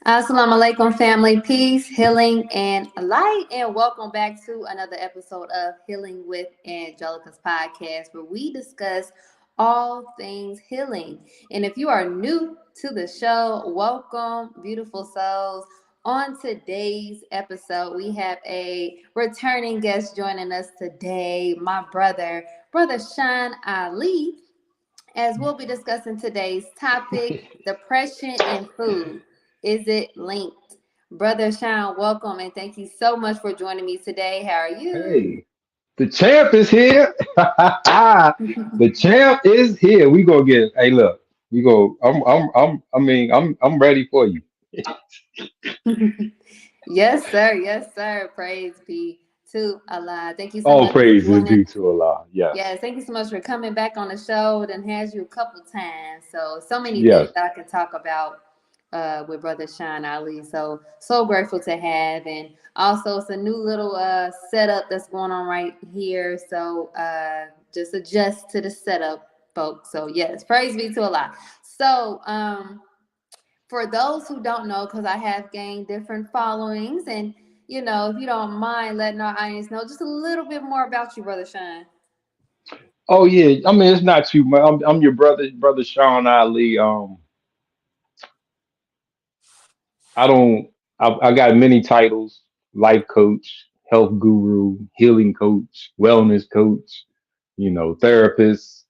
Assalamu alaikum, family. Peace, healing, and light. And welcome back to another episode of Healing with Angelica's podcast, where we discuss all things healing. And if you are new to the show, welcome, beautiful souls. On today's episode, we have a returning guest joining us today, my Brother Sean Ali, as we'll be discussing today's topic, depression and food. Is it linked? Brother Sean, welcome and thank you so much for joining me today. How are you? Hey, the champ is here. The champ is here. We gonna get. Hey, look. We go. I mean, I'm ready for you. Yes, sir. Yes, sir. Praise be to Allah. Thank you so All much for praises joining. due to Allah. Yes. Yes, thank you so much for coming back on the show. Then has you a couple times. So many things Yes. that I can talk about with Brother Sean Ali. So grateful to have. And also it's a new little setup that's going on right here. So just adjust to the setup, folks. So yes, praise be to Allah. So for those who don't know, because I have gained different followings, and if you don't mind letting our audience know just a little bit more about you, Brother Sean. Oh yeah. I mean, it's not too much. I'm your brother Sean Ali. I don't. I got many titles: life coach, health guru, healing coach, wellness coach. Therapist.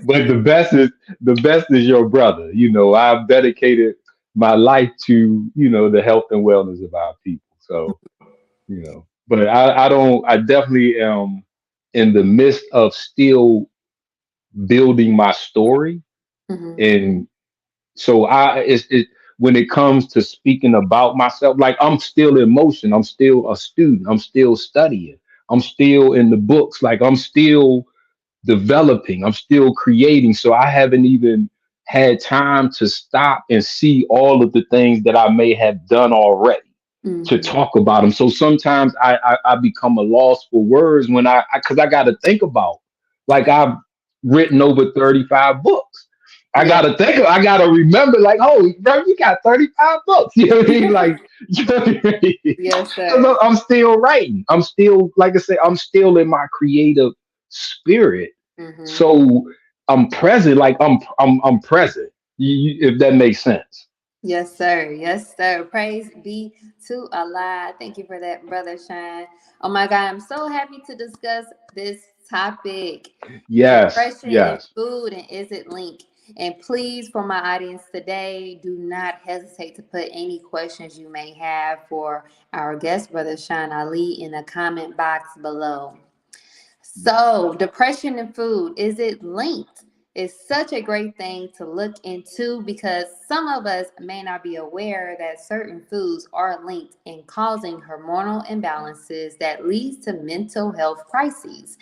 But the best is your brother. I've dedicated my life to the health and wellness of our people. So but I don't. I definitely am in the midst of still building my story, Hmm. and so when it comes to speaking about myself, like I'm still in motion. I'm still a student. I'm still studying. I'm still in the books. Like I'm still developing. I'm still creating. So I haven't even had time to stop and see all of the things that I may have done already to Hmm. talk about them. So sometimes I become a loss for words when because I got to think about, like, I've written over 35 books. Yeah. I gotta remember, like, oh, bro, you got 35 books. You know what I mean? Like, you know what I mean? Yes, 'Cause sir. I'm still writing. I'm still, like I say, I'm still in my creative spirit. Hmm. So I'm present, like I'm present. If that makes sense. Yes, sir. Yes, sir. Praise be to Allah. Thank you for that, Brother Shine. Oh my God, I'm so happy to discuss this topic. Yes, Depression and yes. food, and is it linked? And please, for my audience today, do not hesitate to put any questions you may have for our guest, Brother Shine Ali, in the comment box below. So, depression and food, is it linked? It's such a great thing to look into because some of us may not be aware that certain foods are linked in causing hormonal imbalances that leads to mental health crises.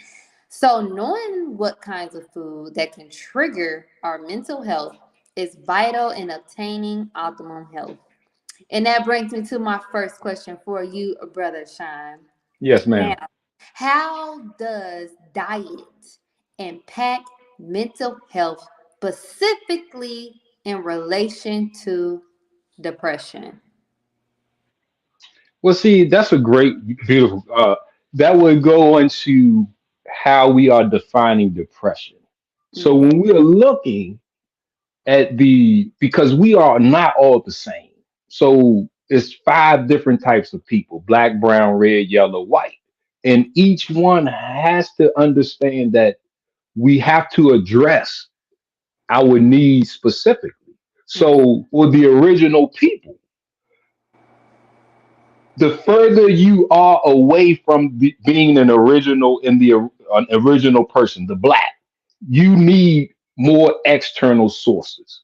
So, knowing what kinds of food that can trigger our mental health is vital in obtaining optimum health. And that brings me to my first question for you, Brother Shine. Yes, Now, ma'am. how does diet impact mental health specifically in relation to depression? Well, see, that's a great, beautiful. That would go into how we are defining depression. So Mm-hmm. when we are looking at because we are not all the same. So it's five different types of people: black, brown, red, yellow, white. And each one has to understand that we have to address our needs specifically. So for the original people, the further you are away from being an original in an original person, the black, you need more external sources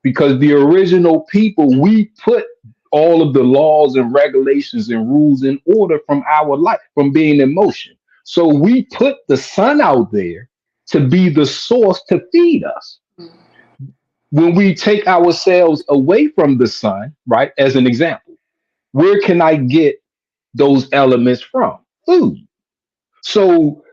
because the original people, we put all of the laws and regulations and rules in order from our life, from being in motion. So we put the sun out there to be the source to feed us. When we take ourselves away from the sun, right, as an example, where can I get those elements from? Food. So,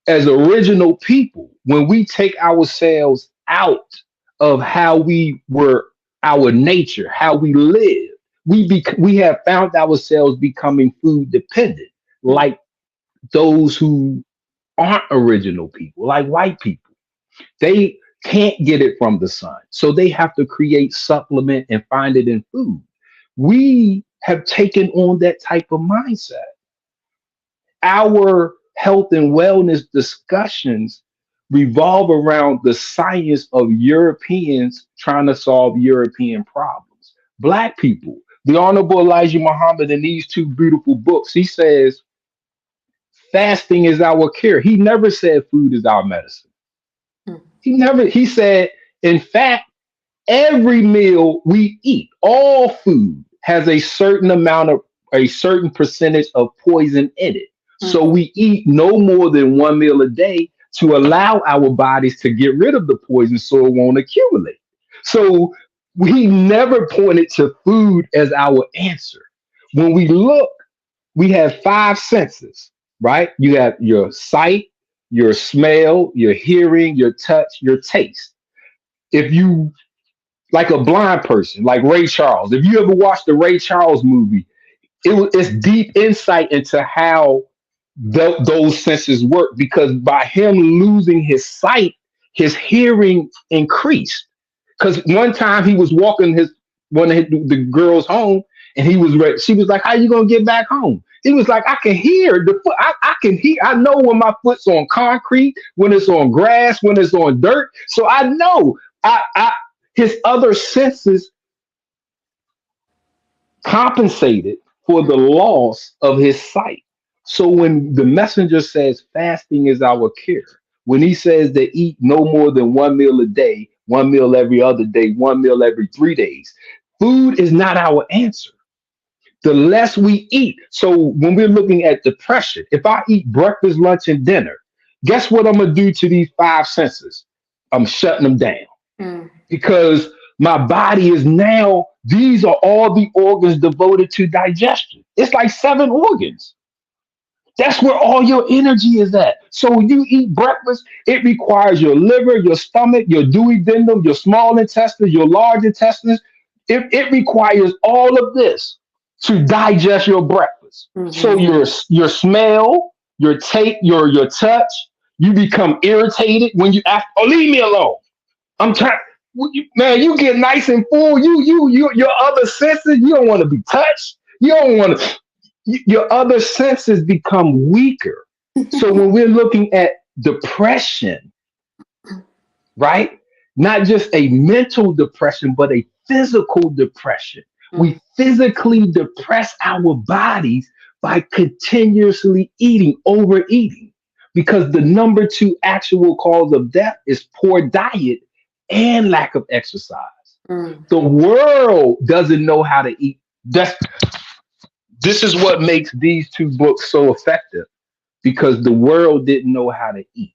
as original people, when we take ourselves out of how we were, our nature, how we live, we have found ourselves becoming food dependent, like those who aren't original people, like white people. They can't get it from the sun, so they have to create supplement and find it in food. We have taken on that type of mindset. Our health and wellness discussions revolve around the science of Europeans trying to solve European problems. Black people, the Honorable Elijah Muhammad, in these two beautiful books, he says fasting is our cure. He never said food is our medicine. He said, in fact, every meal we eat, all food has a certain percentage of poison in it. So we eat no more than one meal a day to allow our bodies to get rid of the poison so it won't accumulate. So we never pointed to food as our answer. When we look, we have five senses, right? You have your sight, your smell, your hearing, your touch, your taste. If you, like a blind person, like Ray Charles, if you ever watched the Ray Charles movie, it's deep insight into how those senses work, because by him losing his sight, his hearing increased. Because one time he was walking one of the girls home, and he was ready. She was like, "How you gonna get back home?" He was like, "I can hear the foot. I can hear. I know when my foot's on concrete, when it's on grass, when it's on dirt. So I know. His other senses compensated for the loss of his sight. So when the messenger says fasting is our cure, when he says to eat no more than one meal a day, one meal every other day, one meal every 3 days, food is not our answer. The less we eat. So when we're looking at depression, if I eat breakfast, lunch, and dinner, guess what I'm going to do to these five senses? I'm shutting them down because my body is now, these are all the organs devoted to digestion. It's like 7 organs. That's where all your energy is at. So when you eat breakfast, it requires your liver, your stomach, your duodenum, your small intestines, your large intestines. It requires all of this to digest your breakfast. So your smell, your taste, your touch, you become irritated when you ask, "Oh, leave me alone. I'm trying." Man, you get nice and full. Your other senses, you don't want to be touched. You don't want to. Your other senses become weaker. So when we're looking at depression, right? Not just a mental depression, but a physical depression. We physically depress our bodies by continuously eating, overeating, because the number 2 actual cause of death is poor diet and lack of exercise. The world doesn't know how to eat. This is what makes these 2 books so effective, because the world didn't know how to eat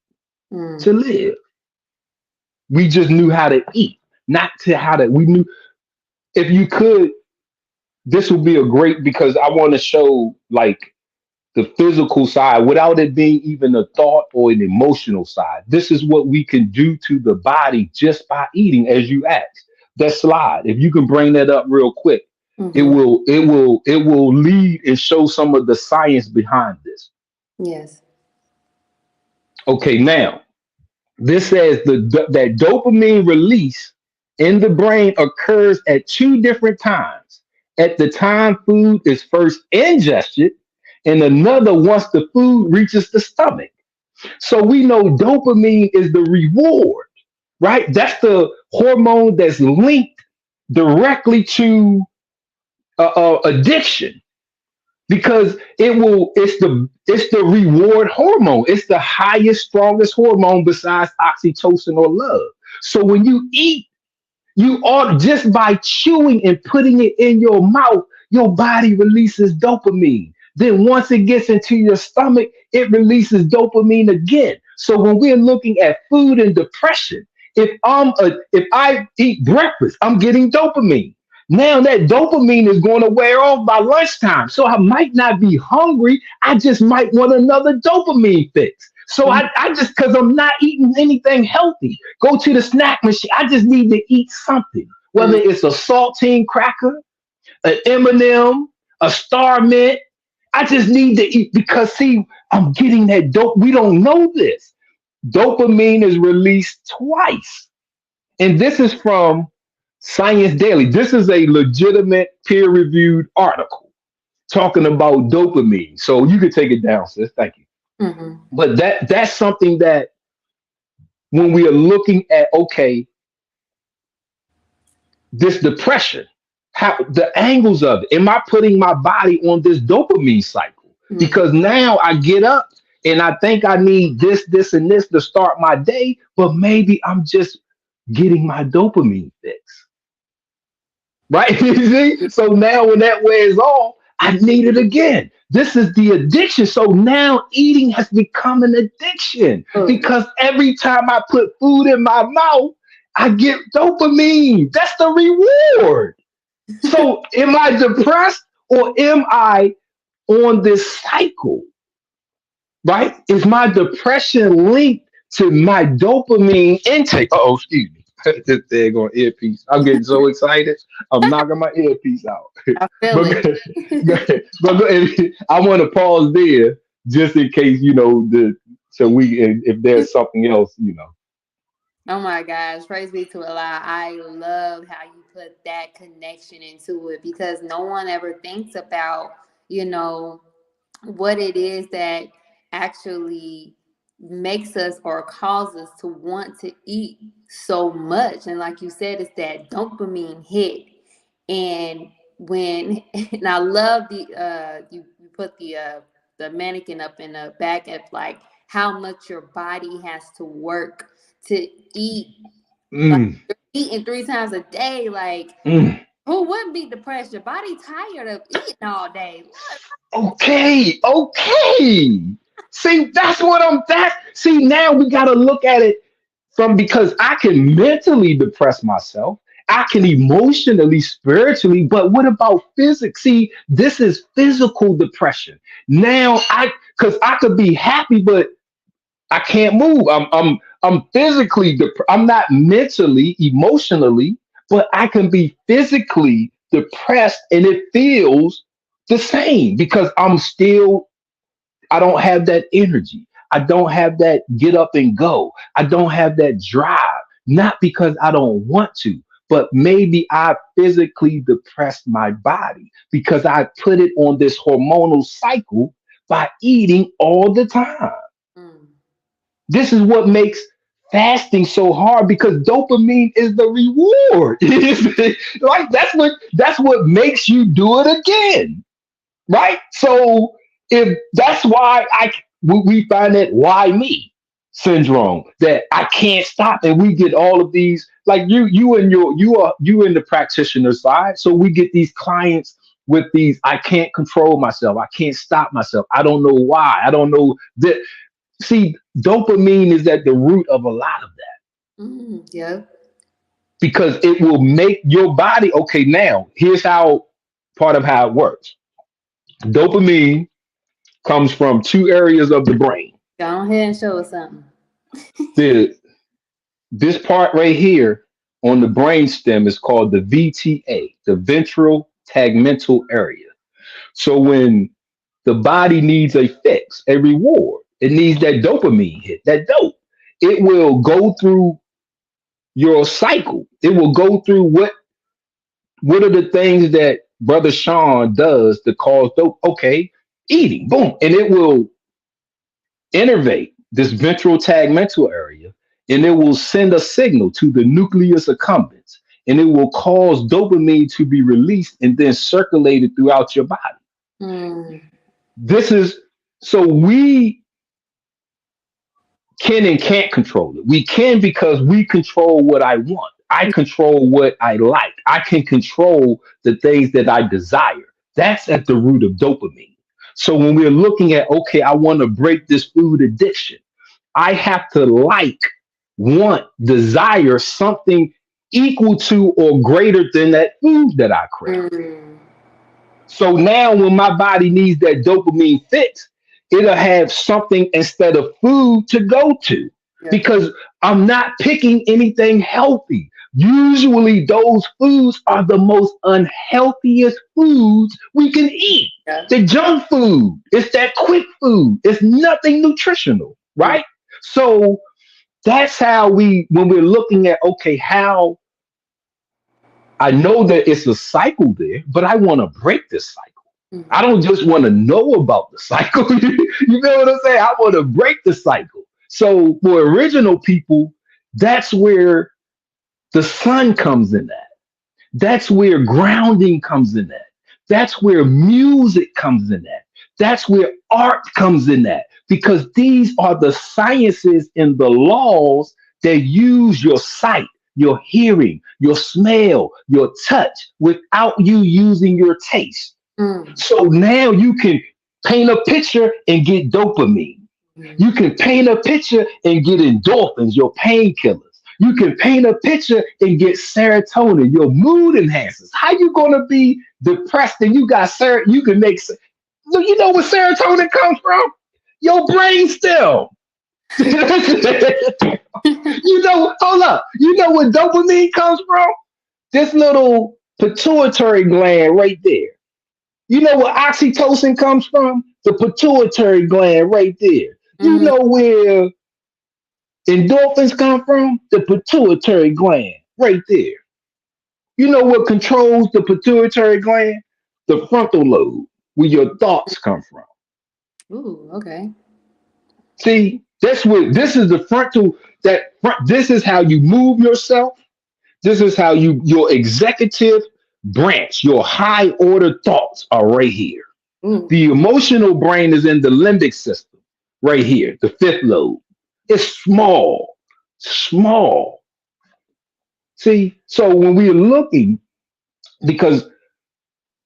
to live. We just knew how to eat, not to how to. We knew, if you could, this would be a great, because I want to show like the physical side without it being even a thought or an emotional side. This is what we can do to the body just by eating, as you asked. That slide, if you can bring that up real quick. It will lead and show some of the science behind this. Yes. Okay, now this says that dopamine release in the brain occurs at 2 different times. At the time food is first ingested, and another once the food reaches the stomach. So we know dopamine is the reward, right? That's the hormone that's linked directly to addiction, because it's the reward hormone. It's the highest, strongest hormone besides oxytocin or love. So when you eat, you ought, just by chewing and putting it in your mouth, your body releases dopamine. Then once it gets into your stomach, it releases dopamine again. So when we're looking at food and depression, if I eat breakfast, I'm getting dopamine. Now that dopamine is going to wear off by lunchtime. So I might not be hungry. I just might want another dopamine fix. So I just, because I'm not eating anything healthy, go to the snack machine. I just need to eat something, whether it's a saltine cracker, an M&M, a Star Mint. I just need to eat because, see, I'm getting that dope. We don't know this. Dopamine is released twice. And this is from Science Daily. This is a legitimate peer-reviewed article talking about dopamine. So you can take it down, sis. Thank you. But that's something that when we are looking at, okay, this depression, how the angles of it, am I putting my body on this dopamine cycle? Because now I get up and I think I need this, and this to start my day, but maybe I'm just getting my dopamine fix. Right? You see? So now when that wears off, I need it again. This is the addiction. So now eating has become an addiction because every time I put food in my mouth, I get dopamine. That's the reward. So am I depressed or am I on this cycle? Right? Is my depression linked to my dopamine intake? Oh, excuse me. This daggone earpiece. I'm getting so excited. I'm knocking my earpiece out. I feel it. But I want to pause there just in case, so if there's something else. Oh my gosh, praise be to Allah. I love how you put that connection into it because no one ever thinks about, what it is that actually makes us or causes us to want to eat so much. And like you said, it's that dopamine hit. And and I love you put the mannequin up in the back at like how much your body has to work to eat. Like you're eating 3 times a day. Like who wouldn't be depressed? Your body tired of eating all day. Okay. See, see, now we got to look at it because I can mentally depress myself. I can emotionally, spiritually, but what about physics? See, this is physical depression. Now because I could be happy, but I can't move. I'm physically I'm not mentally, emotionally, but I can be physically depressed and it feels the same because I don't have that energy. I don't have that get up and go. I don't have that drive, not because I don't want to, but maybe I physically depressed my body because I put it on this hormonal cycle by eating all the time. This is what makes fasting so hard because dopamine is the reward. Like that's what makes you do it again. Right? So if that's why we find that why me syndrome, that I can't stop, and we get all of these, like you in the practitioner side, so we get these clients with these, I can't control myself, I can't stop myself, I don't know why, I don't know that. See, dopamine is at the root of a lot of that. Yeah. Because it will make your body, okay, now here's part of how it works. Dopamine comes from 2 areas of the brain. Go ahead and show us something. This part right here on the brain stem is called the VTA, the ventral tegmental area. So when the body needs a fix, a reward, it needs that dopamine hit, that dope. It will go through your cycle. It will go through what are the things that Brother Sean does to cause dope? Okay, eating, boom. And it will innervate this ventral tegmental area. and it will send a signal to the nucleus accumbens, and it will cause dopamine to be released and then circulated throughout your body. Mm. This is so we can and can't control it. We can because we control what I want. I control what I like. I can control the things that I desire. That's at the root of dopamine. So when we're looking at, okay, I want to break this food addiction, I have to like, want, desire something equal to or greater than that food that I crave. Mm. So now when my body needs that dopamine fix, it'll have something instead of food to go to Yeah. because I'm not picking anything healthy. Usually those foods are the most unhealthiest foods we can eat. Yeah. The junk food, it's that quick food. It's nothing nutritional, right? So that's how when we're looking at, okay, how I know that it's a cycle there, but I want to break this cycle. Mm. I don't just want to know about the cycle. You know what I'm saying? I want to break the cycle. So for original people, that's where the sun comes in at. That's where grounding comes in at. That's where music comes in at. That's where art comes in at. Because these are the sciences and the laws that use your sight, your hearing, your smell, your touch without you using your taste. Mm. So now you can paint a picture and get dopamine. Mm. You can paint a picture and get endorphins, your painkillers. You can paint a picture and get serotonin, your mood enhancers. How you gonna be depressed and you got you can make you know where serotonin comes from? Your brain stem. You know, hold up. You know where dopamine comes from? This little pituitary gland right there. You know where oxytocin comes from? The pituitary gland right there. You Mhm. know where endorphins come from? The pituitary gland right there. You know what controls the pituitary gland? The frontal lobe, where your thoughts come from. Ooh, okay. See, that's what this is the frontal this is how you move yourself. This is how your executive branch, your high order thoughts are right here. Mm. The emotional brain is in the limbic system, right here, the fifth lobe. It's small, small. See, so when we're looking, because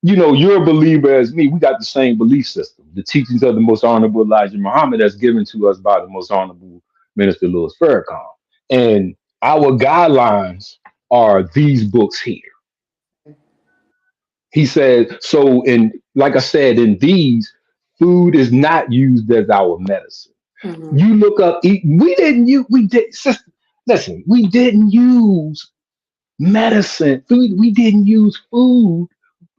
you're a believer as me, we got the same belief system. The teachings of the most honorable Elijah Muhammad that's given to us by the most honorable Minister Louis Farrakhan. And our guidelines are these books here. He said, so in like I said, in these, food is not used as our medicine. Mhm. You look up, we didn't use, we did, sister, listen, we didn't use medicine. Food, we didn't use food.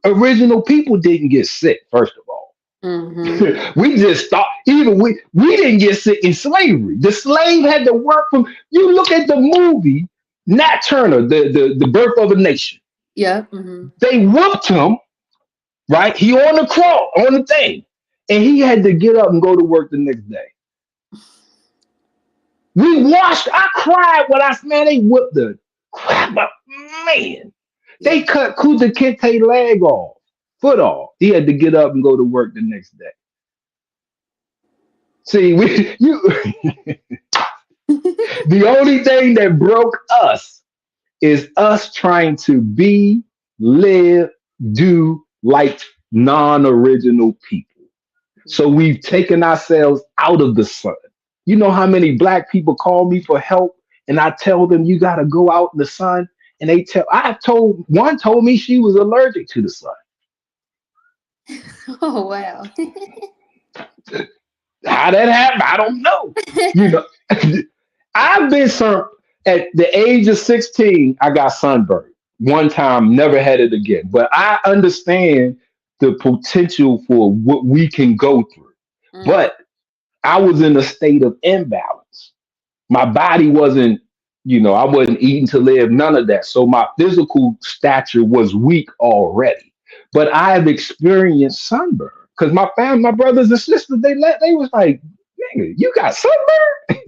Original people didn't get sick, first of all. Mhm. We just thought, even we didn't get sick in slavery. The slave had to work from, you look at the movie, Nat Turner, the Birth of a Nation. Yeah. Mhm. They whooped him, right? He on the cross, on the thing. And he had to get up and go to work the next day. I cried when man, they whipped the crap up. Man, they cut Kuta Kinte leg off, foot off. He had to get up and go to work the next day. See, the only thing that broke us is us trying to be, live, do like non-original people. So we've taken ourselves out of the sun. You know how many black people call me for help and I tell them you got to go out in the sun, and one told me she was allergic to the sun. Oh wow. How that happened, I don't know. You know, I've been at the age of 16, I got sunburned one time, never had it again. But I understand the potential for what we can go through. Mm. But I was in a state of imbalance. My body wasn't, I wasn't eating to live, none of that. So my physical stature was weak already. But I have experienced sunburn because my family, my brothers and sisters, they was like, nigga, you got sunburn?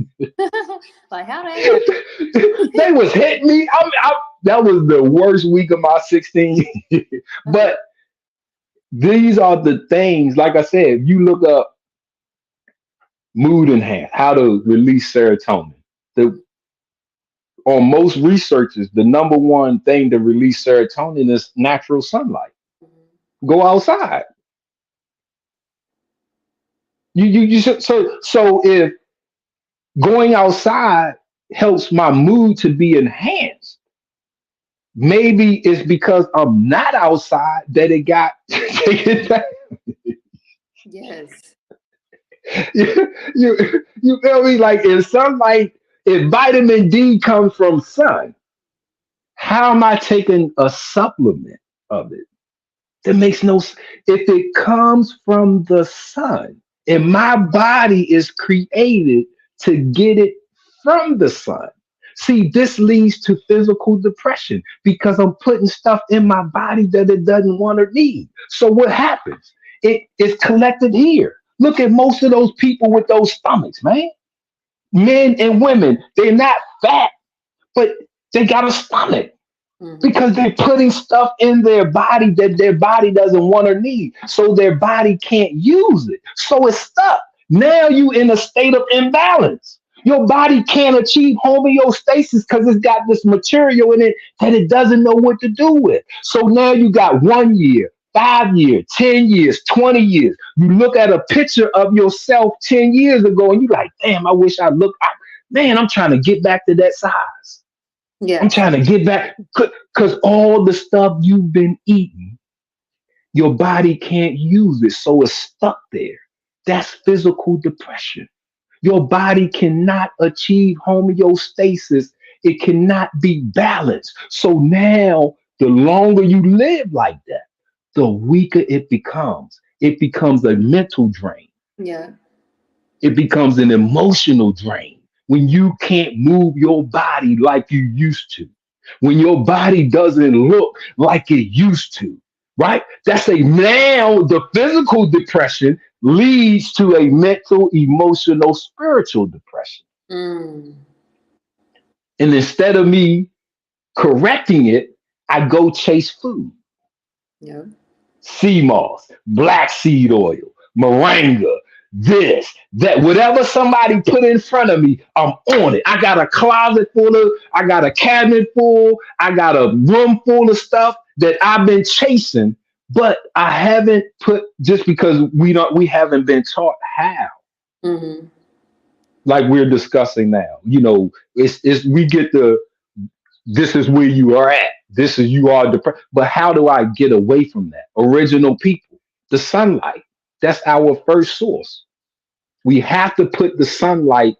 Like, how that They was hitting me. That was the worst week of my 16 years. happen? But these are the things, like I said, you look up mood enhance, how to release serotonin. The On most researchers, the number one thing to release serotonin is natural sunlight. Go outside. So if going outside helps my mood to be enhanced, maybe it's because I'm not outside that it got taken down. Yes. You feel me? Like if sunlight, if vitamin D comes from sun, how am I taking a supplement of it? That makes no sense. If it comes from the sun, and my body is created to get it from the sun. See, this leads to physical depression because I'm putting stuff in my body that it doesn't want or need. So what happens? It is collected here. Look at most of those people with those stomachs, man. Men and women, they're not fat, but they got a stomach Hmm. because they're putting stuff in their body that their body doesn't want or need. So their body can't use it. So it's stuck. Now you in a state of imbalance. Your body can't achieve homeostasis because it's got this material in it that it doesn't know what to do with. So now you got 1 year, 5 years, 10 years, 20 years. You look at a picture of yourself 10 years ago and you're like, damn, I wish I looked. Man, I'm trying to get back to that size. I'm Yes. trying to get back because all the stuff you've been eating, your body can't use it. So it's stuck there. That's physical depression. Your body cannot achieve homeostasis. It cannot be balanced. So now, the longer you live like that, the weaker it becomes. It becomes a mental drain. Yeah. It becomes an emotional drain when you can't move your body like you used to, when your body doesn't look like it used to, right? That's a now the physical depression leads to a mental, emotional, spiritual depression. Mm. And instead of me correcting it, I go chase food. Yeah. Sea moss, black seed oil, moringa, this, that, whatever somebody put in front of me, I'm on it. I got a closet full of, I got a cabinet full, I got a room full of stuff that I've been chasing, but I haven't put just because we haven't been taught how, Hmm. like we're discussing now. It's we get the this is where you are at. This is you are depressed. But how do I get away from that? Original people, the sunlight. That's our first source. We have to put the sunlight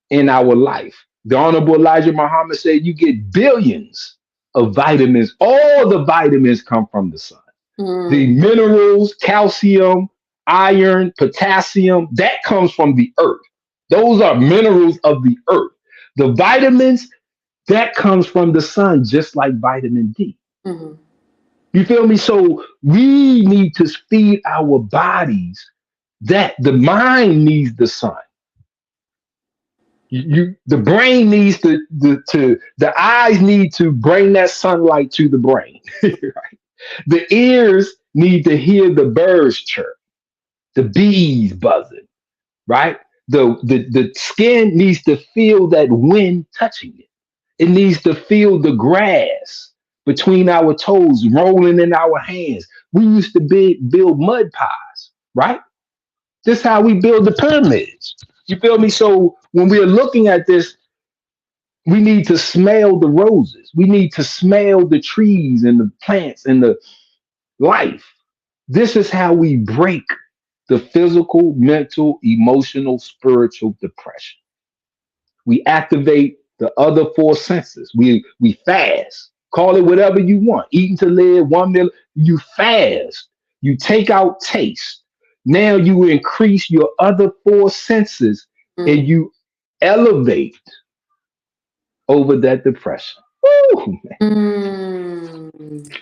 in our life. The Honorable Elijah Muhammad said you get billions of vitamins. All the vitamins come from the sun. The Mm. minerals, calcium, iron, potassium, that comes from the earth. Those are minerals of the earth. The vitamins, that comes from the sun, just like vitamin D. Hmm. You feel me? So we need to feed our bodies that the mind needs the sun. The brain needs the eyes need to bring that sunlight to the brain. Right? The ears need to hear the birds chirp, the bees buzzing, right? The skin needs to feel that wind touching it. It needs to feel the grass between our toes rolling in our hands. We used to build mud pies, right? This is how we build the pyramids. You feel me? So when we're looking at this, we need to smell the roses. We need to smell the trees and the plants and the life. This is how we break the physical, mental, emotional, spiritual depression. We activate the other four senses. We fast. Call it whatever you want. Eating to live, 1 meal. You fast. You take out taste. Now you increase your other four senses and Mm. you elevate over that depression. Woo! Mm.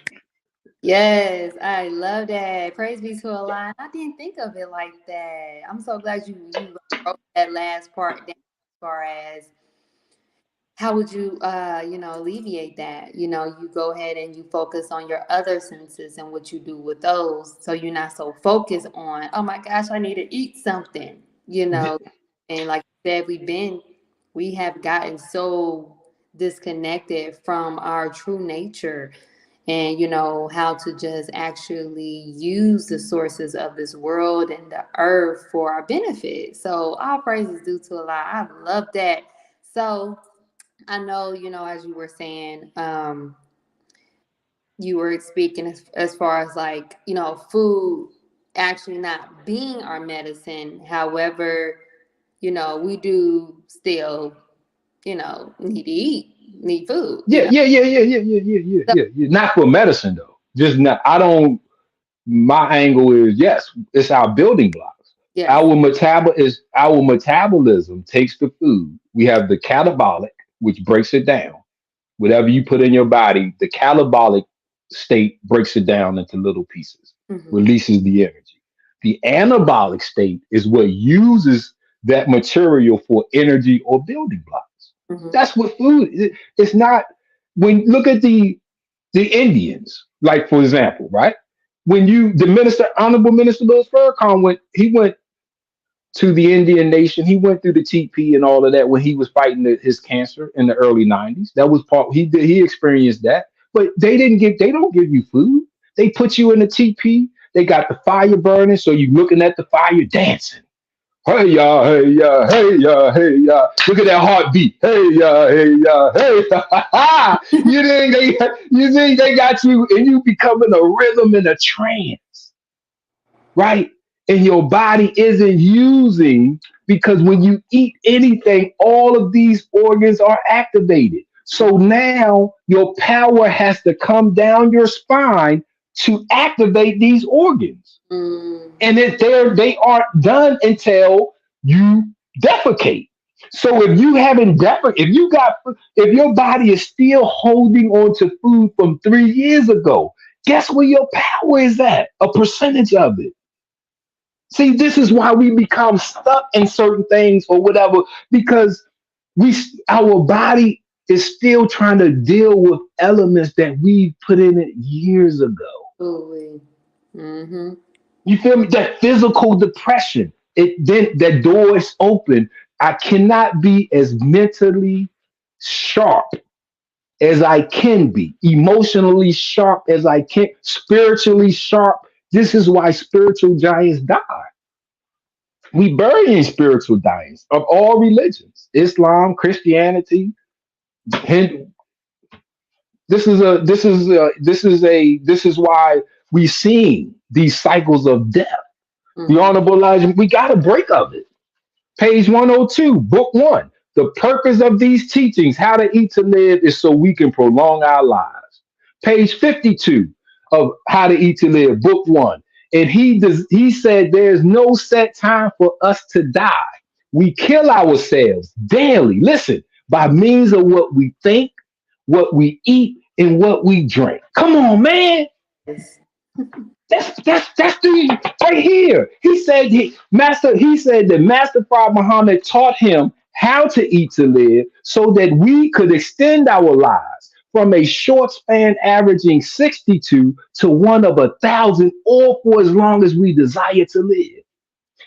Yes, I love that. Praise be to Allah. I didn't think of it like that. I'm so glad you wrote that last part down as far as how would you, alleviate that? You go ahead and you focus on your other senses and what you do with those. So you're not so focused on, oh my gosh, I need to eat something, you know. And like you said, we have gotten so disconnected from our true nature and, how to just actually use the sources of this world and the earth for our benefit. So all praises due to Allah. I love that. So, I know, as you were saying, you were speaking as far as like, food actually not being our medicine. However, we do still, need to eat, need food, Yeah, yeah, yeah, yeah, yeah, yeah, yeah, yeah, So, yeah, yeah. Not for medicine though. Just not. I don't. My angle is yes, it's our building blocks. yes. Our metabolism takes the food. We have the catabolic, which breaks it down. Whatever you put in your body, the catabolic state breaks it down into little pieces, Mm-hmm. releases the energy. The anabolic state is what uses that material for energy or building blocks. Mm-hmm. That's what food is. It's not when look at the Indians, like for example, right? When the minister, Honorable Minister Louis Farrakhan went to the Indian nation. He went through the TP and all of that when he was fighting his cancer in the early '90s. That was part he experienced that. But they don't give you food. They put you in the TP. They got the fire burning, so you looking at the fire dancing. Hey ya, hey ya, hey ya, hey ya. Look at that heartbeat. Hey ya, hey ya, hey ya. You think they got you and you becoming a rhythm in a trance, right? And your body isn't using because when you eat anything, all of these organs are activated. So now your power has to come down your spine to activate these organs. Mm. And they aren't done until you defecate. So if you haven't if your body is still holding on to food from 3 years ago, guess where your power is at? A percentage of it. See, this is why we become stuck in certain things or whatever, because our body is still trying to deal with elements that we put in it years ago. Absolutely. Mm-hmm. You feel me? That physical depression. It then that door is open. I cannot be as mentally sharp as I can be, emotionally sharp as I can, spiritually sharp. This is why spiritual giants die. We bury in spiritual giants of all religions, Islam, Christianity, Hindu. This is why we see these cycles of death. The Mm-hmm. Honorable Elijah, we got a break of it. Page 102, book one. The purpose of these teachings, how to eat to live, is so we can prolong our lives. Page 52 of How to Eat to Live, book one. And he said there's no set time for us to die. We kill ourselves daily. Listen, by means of what we think, what we eat, and what we drink. Come on, man. Yes. That's the right here. He said that Master Prophet Muhammad taught him how to eat to live so that we could extend our lives from a short span averaging 62 to one of 1,000, or for as long as we desire to live.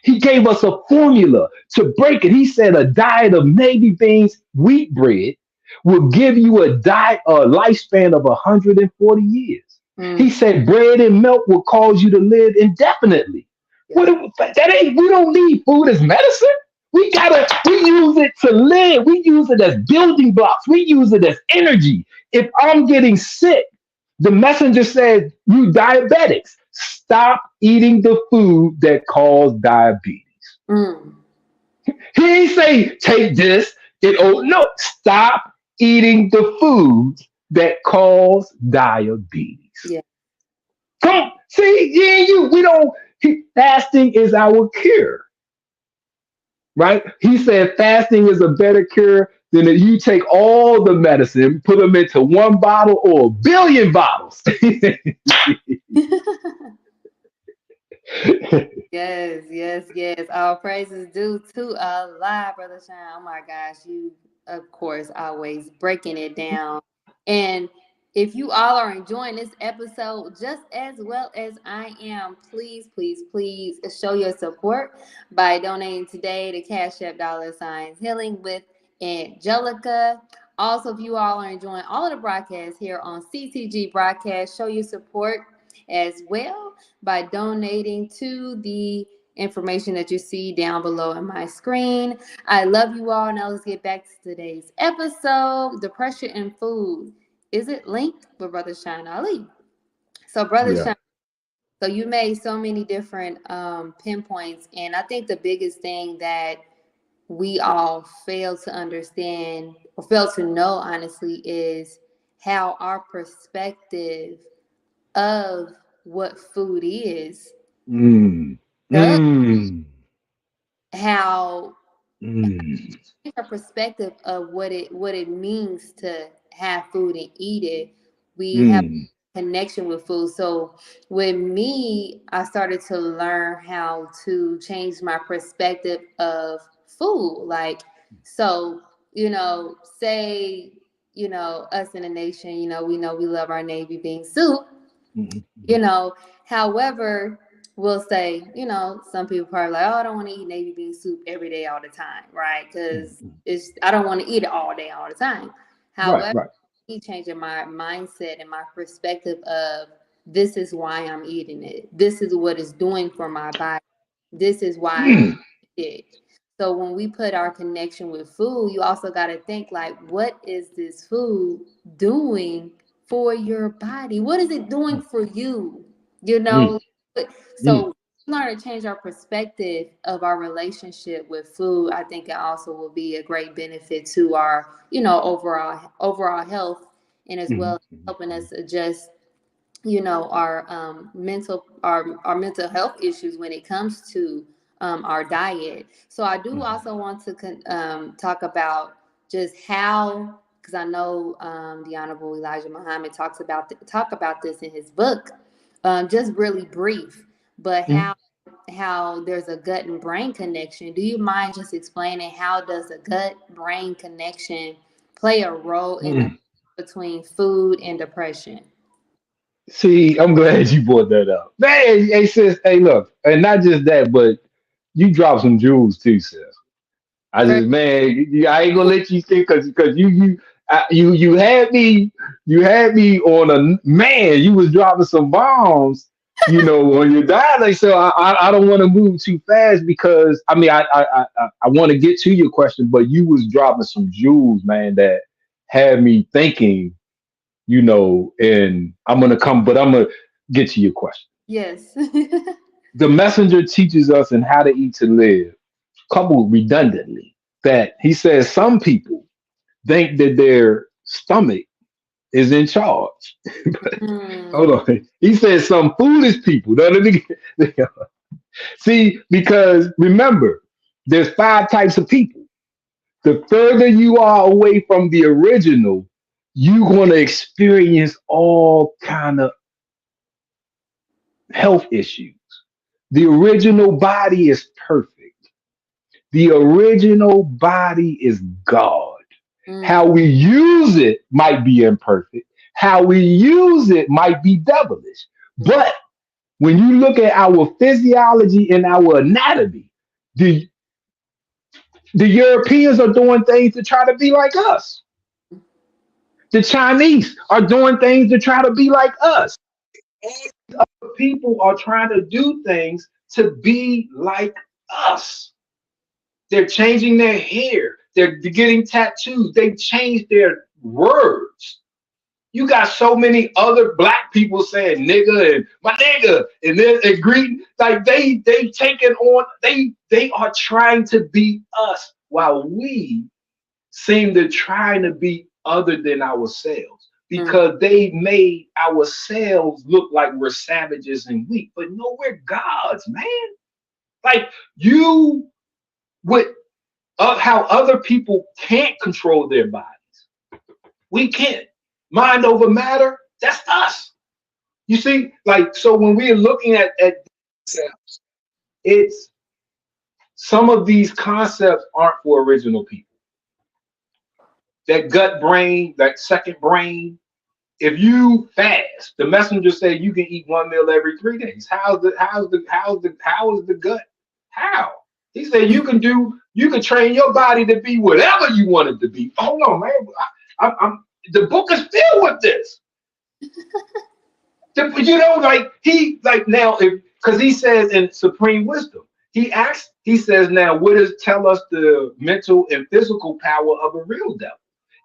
He gave us a formula to break it. He said a diet of navy beans, wheat bread will give you a lifespan of 140 years. Mm. He said bread and milk will cause you to live indefinitely. Yeah. We don't need food as medicine. We use it to live. We use it as building blocks. We use it as energy. If I'm getting sick, the messenger said, you diabetics, stop eating the food that cause diabetes. Mm. He ain't say take this. No, stop eating the foods that cause diabetes. Yeah. Come on, see, yeah, we don't. Fasting is our cure, right? He said fasting is a better cure than if you take all the medicine, put them into one bottle or a billion bottles. Yes, yes, yes. All praises due to Allah, Brother Sean. Oh my gosh, you, of course, always breaking it down. And if you all are enjoying this episode just as well as I am, please, please, please show your support by donating today to Cash App $ Healing with Angelica. Also, if you all are enjoying all of the broadcasts here on CTG Broadcast, show your support as well by donating to the information that you see down below in my screen. I love you all. Now let's get back to today's episode. Depression and food. Is it linked with Brother Shine Ali? So, Brother Yeah. Shine, so you made so many different pinpoints, and I think the biggest thing that we all fail to understand or fail to know, honestly, is how our perspective of what food is Mm. does, Mm. how Mm. our perspective of what it means to have food and eat it. We have Mm. a connection with food. So with me, I started to learn how to change my perspective of food. Like, so, say, us in the nation, we know we love our navy bean soup, Mm. you know. However, we'll say, some people probably like, oh, I don't want to eat navy bean soup every day all the time, right? Because Mm. I don't want to eat it all day all the time. Right, However, right. me changing my mindset and my perspective of this is why I'm eating it. This is what it's doing for my body. This is why I need Mm. it. So when we put our connection with food, you also got to think like, what is this food doing for your body? What is it doing for you? You Mm. know, Mm. so learn to change our perspective of our relationship with food. I think it also will be a great benefit to our, overall health, and as well Mm. as helping us adjust, our mental health issues when it comes to our diet. So I do Mm. also want to talk about just how, because I know the Honorable Elijah Muhammad talk about this in his book, just really brief, but Mm. how there's a gut and brain connection. Do you mind just explaining how does a gut brain connection play a role in the Mm. between food and depression? See, I'm glad you brought that up. Man, hey, sis, hey, look, and not just that, but you dropped some jewels too, sis. I For just, man, I ain't gonna let you think because you had me on a man. You was dropping some bombs, on your dialect. So I don't want to move too fast because I mean I want to get to your question, but you was dropping some jewels, man, that had me thinking, and I'm gonna get to your question. yes. The messenger teaches us in how to eat to live, coupled redundantly, that he says some people think that their stomach is in charge. Mm, Hold on. He says some foolish people. See, because remember, there's five types of people. The further you are away from the original, you're going to experience all kind of health issues. The original body is perfect. The original body is God. How mm, we use it might be imperfect. How we use it might be devilish. mm, But when you look at our physiology and our anatomy, the the Europeans are doing things to try to be like us. The Chinese are doing things to try to be like us. People are trying to do things to be like us. They're changing their hair. They're getting tattoos. They changed their words. You got so many other black people saying nigga and my nigga and then agree like they taking on they are trying to be us while we seem to trying to be other than ourselves mm. because they made ourselves look like we're savages and weak, but no, we're gods, man. Like you would how other people can't control their bodies. We can't. Mind over matter, that's us. You see, like, so when we're looking at It's some of these concepts aren't for original people. That gut brain, that second brain. If you fast, the messenger said you can eat one meal every 3 days. How is the gut? How? He said you can train your body to be whatever you want it to be. Hold on, man. The book is filled with this. Like now, if because he says in Supreme Wisdom, he says now, what does tell us the mental and physical power of a real devil?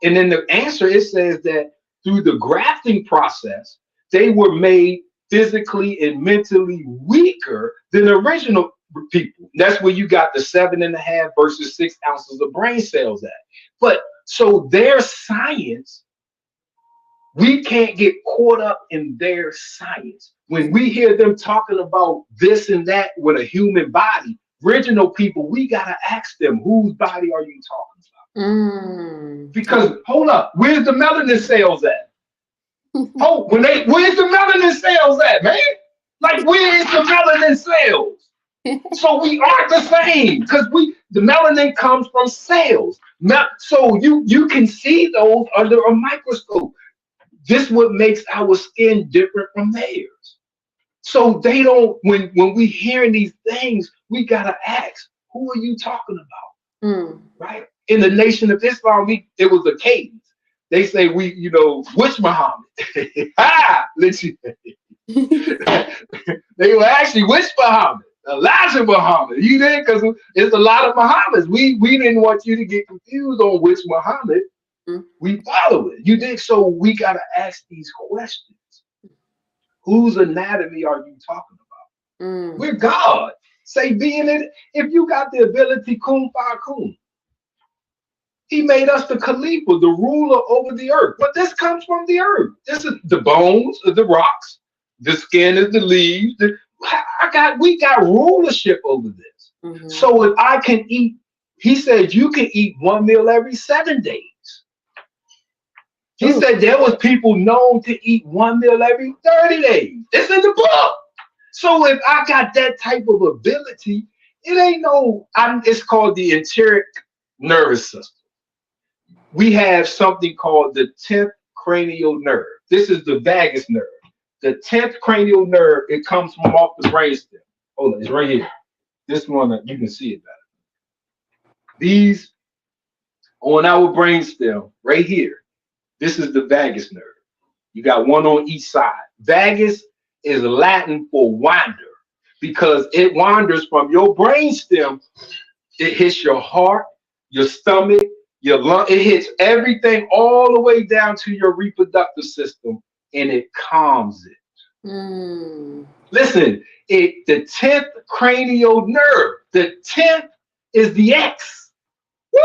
And then the answer, it says that through the grafting process, they were made physically and mentally weaker than the original people. That's where you got the 7.5 versus 6 ounces of brain cells at. But so their science, we can't get caught up in their science. When we hear them talking about this and that with a human body, original people, we gotta ask them, whose body are you talking about? Because hold up, where's the melanin cells at? Where's the melanin cells at, man? Like, where's the melanin cells? So we aren't the same because the melanin comes from cells. So you can see those under a microscope. This what makes our skin different from theirs. So they don't, when we hearing these things, we gotta ask, who are you talking about? Right? In the Nation of Islam, it was a cadence. They say which Muhammad? They were actually which Muhammad? Elijah Muhammad. You did, because it's a lot of Muhammads. We didn't want you to get confused on which Muhammad. We follow it. You did. So we gotta ask these questions. Whose anatomy are you talking about? We're God. Say being it. If you got the ability, kun fa kun. He made us the Khalifa, the ruler over the earth. But this comes from the earth. This is the bones of the rocks. The skin is the leaves. We got rulership over this. So if I can eat, he said you can eat one meal every 7 days. He said there was people known to eat one meal every 30 days. It's in the book. So if I got that type of ability, it ain't it's called the enteric nervous system. We have something called the 10th cranial nerve. This is the vagus nerve. The 10th cranial nerve, it comes from off the brainstem. Hold on, it's right here. This one, you can see it better. These on our brainstem, right here. This is the vagus nerve. You got one on each side. Vagus is Latin for wander because it wanders from your brainstem. It hits your heart, your stomach, your lung. It hits everything all the way down to your reproductive system, and it calms it. Listen, the 10th cranial nerve. The 10th is the X. Woo!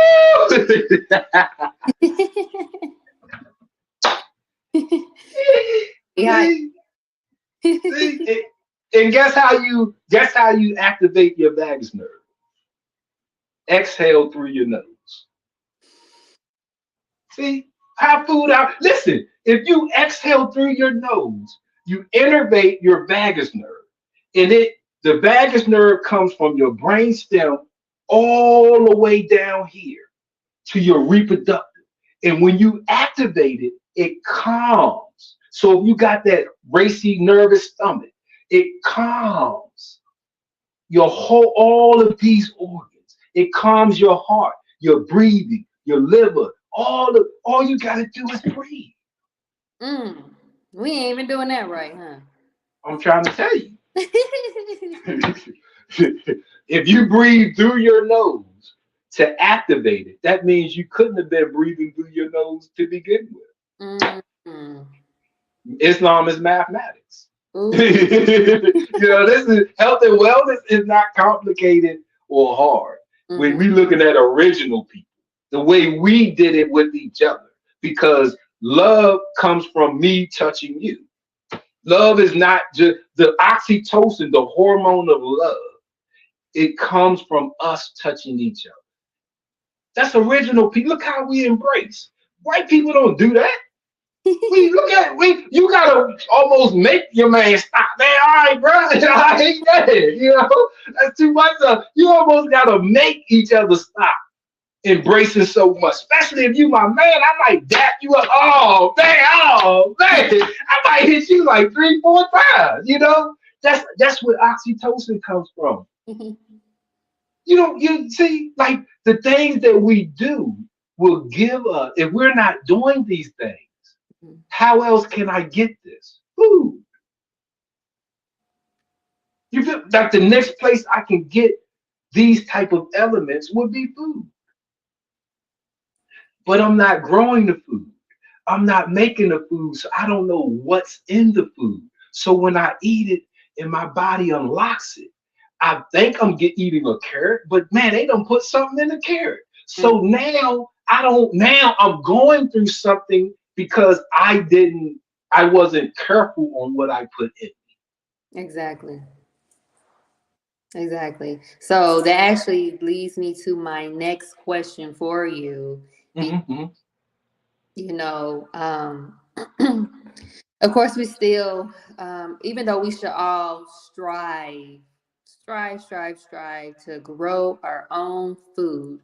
Yeah. And guess how you activate your vagus nerve? Exhale through your nose. See, have food out. Listen, if you exhale through your nose, you innervate your vagus nerve. And the vagus nerve comes from your brainstem all the way down here to your reproductive. And when you activate it, it calms. So if you got that racy, nervous stomach, it calms all of these organs. It calms your heart, your breathing, your liver. All you gotta do is breathe. We ain't even doing that right, huh? I'm trying to tell you. If you breathe through your nose to activate it, that means you couldn't have been breathing through your nose to begin with. Islam is mathematics. This is health and wellness is not complicated or hard. When we looking at original people, the way we did it with each other, because love comes from me touching you. Love is not just the oxytocin, the hormone of love. It comes from us touching each other. That's original people. Look how we embrace. White people don't do that. You gotta almost make your man stop. Man, all right, bro. I hate that. You know, that's too much. You almost gotta make each other stop embracing so much, especially if you my man. I might dap you up. Oh man, I might hit you like 3, 4 times. You know, that's where oxytocin comes from. You see, like the things that we do will give us. If we're not doing these things, how else can I get this? Food. You feel like the next place I can get these type of elements would be food. But I'm not growing the food. I'm not making the food, so I don't know what's in the food. So when I eat it and my body unlocks it, I think I'm eating a carrot, but man, they don't put something in the carrot. So now now I'm going through something because I wasn't careful on what I put in. Exactly. Exactly. So that actually leads me to my next question for you. Mm-hmm. You know, of course, we still, even though we should all strive to grow our own food,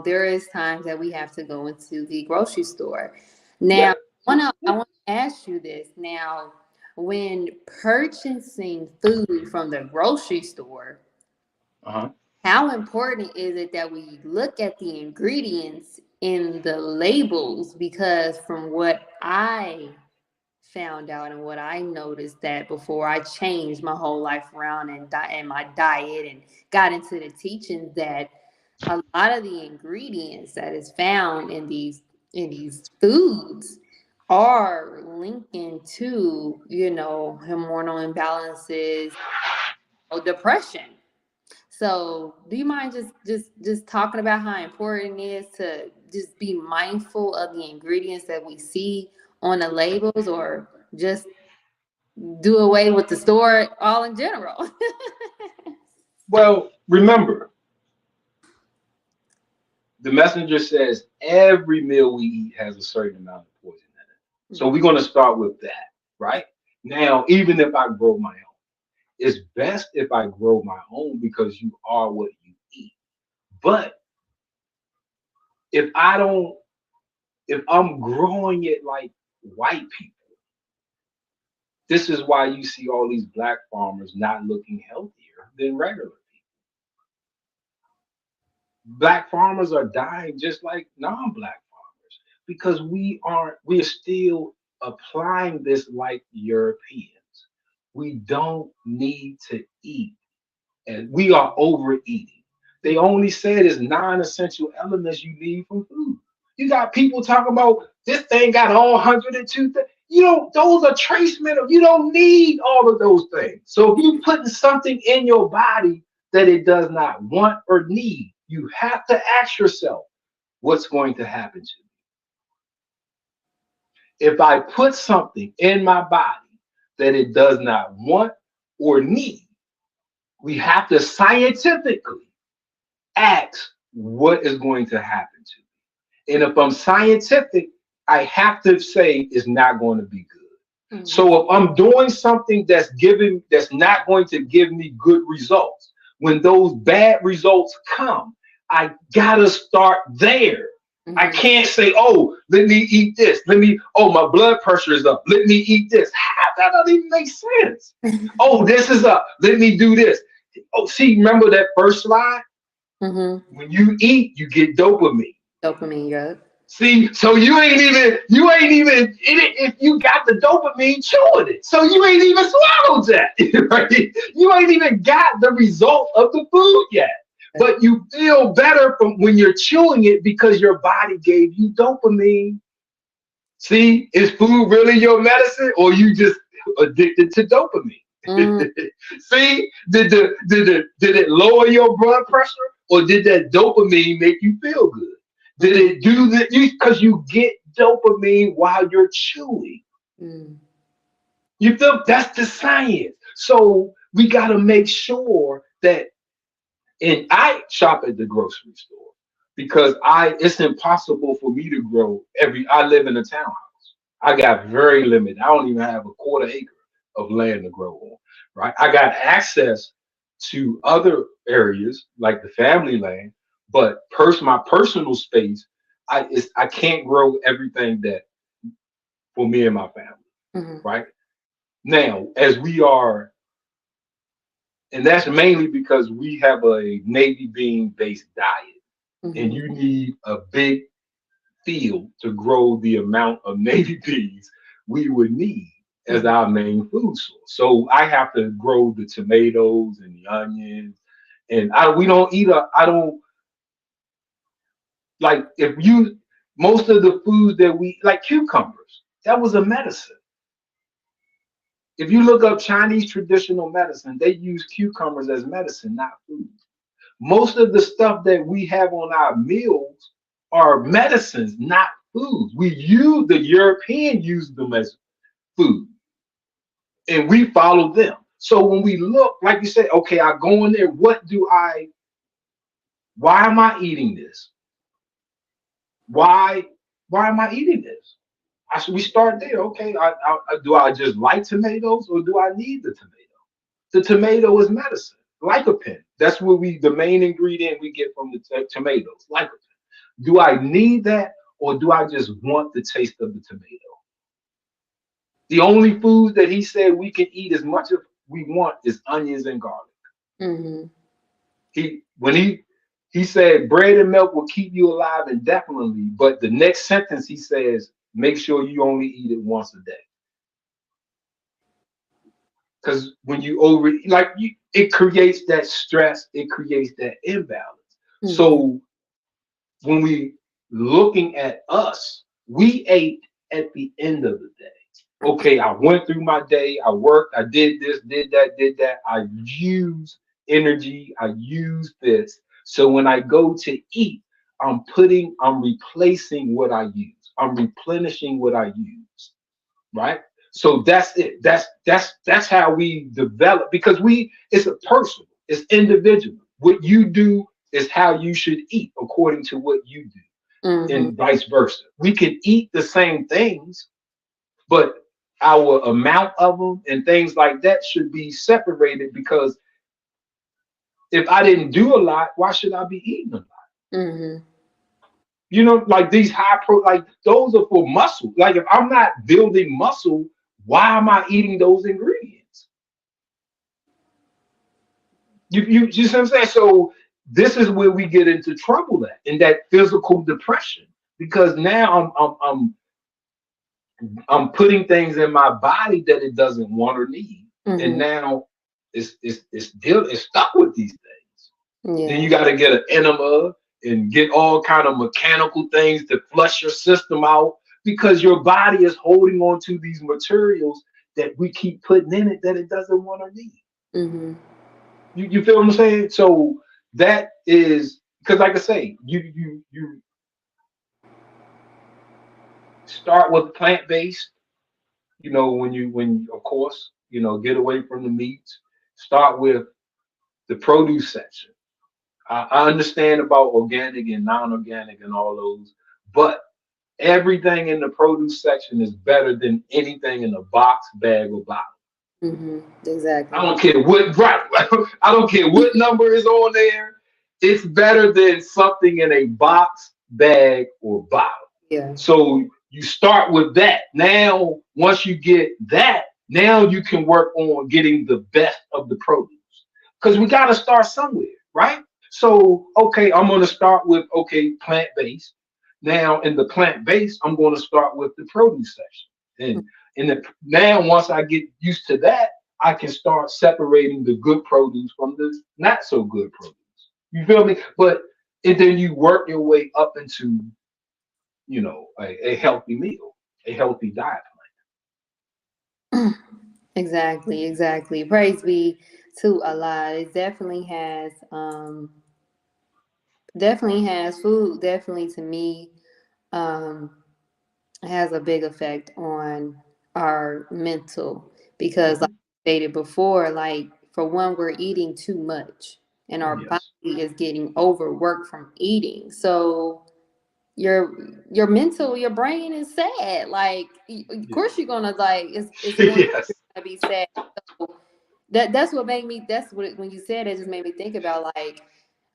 there is times that we have to go into the grocery store. Now, Yeah. I want to ask you this. Now, when purchasing food from the grocery store, Uh-huh. how important is it that we look at the ingredients in the labels? Because from what I found out and what I noticed, that before I changed my whole life around and my diet and got into the teachings, that a lot of the ingredients that is found in these foods are linking to, you know, hormonal imbalances or depression. So, do you mind just talking about how important it is to just be mindful of the ingredients that we see on the labels, or just do away with the store all in general? Well, remember, the messenger says every meal we eat has a certain amount of poison in it. So we're going to start with that, right? Now, even if I grow my own, it's best if I grow my own because you are what you eat. But if I don't, if I'm growing it like white people, this is why you see all these black farmers not looking healthier than regular people. Black farmers are dying just like non-black farmers because we're still applying this like Europeans. We don't need to eat, and we are overeating. They only said it's non-essential elements you need from food. You got people talking about this thing got all 102 things. You know, those are trace minerals. You don't need all of those things. So if you're putting something in your body that it does not want or need, you have to ask yourself, what's going to happen to me? If I put something in my body that it does not want or need, we have to scientifically ask what is going to happen to me. And if I'm scientific, I have to say it's not going to be good. Mm-hmm. So if I'm doing something that's not going to give me good results, when those bad results come, I gotta start there. Mm-hmm. I can't say, oh, let me eat this. My blood pressure is up. Let me eat this. That doesn't even make sense. Oh, this is up. Let me do this. Oh, see, remember that first slide? Mm-hmm. When you eat, you get dopamine. Dopamine, yeah. See, so you ain't even if you got the dopamine chewing it. So you ain't even swallowed that. Right? You ain't even got the result of the food yet. But you feel better from when you're chewing it because your body gave you dopamine. See, is food really your medicine, or you just addicted to dopamine? Mm. See, did it lower your blood pressure, or did that dopamine make you feel good? Did it do that? Because you get dopamine while you're chewing. Mm. You feel that's the science. So we got to make sure that, and I shop at the grocery store because it's impossible for me to grow I live in a townhouse. I got very limited. I don't even have a quarter acre of land to grow on, right? I got access to other areas like the family land, but my personal space, I can't grow everything that for me and my family, Mm-hmm. right? Now, as we are, and that's mainly because we have a navy bean based diet, and Mm-hmm. you need a big field to grow the amount of navy beans we would need as Mm-hmm. our main food source. So I have to grow the tomatoes and the onions, and we don't eat I don't like if you most of the foods that we like cucumbers. That was a medicine. If you look up Chinese traditional medicine, they use cucumbers as medicine, not food. Most of the stuff that we have on our meals are medicines, not foods. The European use them as food, and we follow them. So when we look, like you said, okay, I go in there. Why am I eating this? Why? Why am I eating this? We start there. Okay, do I just like tomatoes or do I need the tomato? The tomato is medicine, lycopene. That's what the main ingredient we get from the tomatoes, lycopene. Do I need that or do I just want the taste of the tomato? The only foods that he said we can eat as much as we want is onions and garlic. Mm-hmm. When he said bread and milk will keep you alive indefinitely, but the next sentence he says, make sure you only eat it once a day. Because when you it creates that stress, it creates that imbalance. Mm-hmm. So when we looking at us, we ate at the end of the day. Okay, I went through my day, I worked, I did this, did that. I used energy, I used this. So when I go to eat, I'm replacing what I use. I'm replenishing what I use. Right? So that's it. That's how we develop because it's a personal, it's individual. What you do is how you should eat according to what you do, Mm-hmm. and vice versa. We can eat the same things, but our amount of them and things like that should be separated because if I didn't do a lot, why should I be eating a lot? Mm-hmm. Like these like those are for muscle. Like if I'm not building muscle, why am I eating those ingredients? You see what I'm saying? So this is where we get into trouble at in that physical depression because now I'm putting things in my body that it doesn't want or need, and Mm-hmm. now it's stuck with these things. Then Yeah. you got to get an enema and get all kind of mechanical things to flush your system out because your body is holding on to these materials that we keep putting in it that it doesn't want or need. Mm-hmm. You feel what I'm saying? So that is because, like I say, you start with plant based. When of course get away from the meats. Start with the produce section. I understand about organic and non-organic and all those, but everything in the produce section is better than anything in a box, bag, or bottle. Mm-hmm. I Exactly. don't care what right. I don't care what number is on there. It's better than something in a box, bag, or bottle. Yeah. So you start with that. Now, once you get that, now you can work on getting the best of the produce. Because we got to start somewhere, right? So, okay, I'm going to start with, okay, plant based. Now, in the plant based, I'm going to start with the produce section. And now, once I get used to that, I can start separating the good produce from the not so good produce. You feel me? And then you work your way up into a healthy meal, a healthy diet Exactly, exactly. Praise be to Allah. It definitely has food, definitely to me, um, has a big effect on our mental because like plan. I stated before, like for one, we're eating too much and our body Yes. is getting overworked from eating. So your brain is sad. Like, of course you're gonna like it's going Yes. to be sad. So that's what made me. That's what when you said it just made me think about like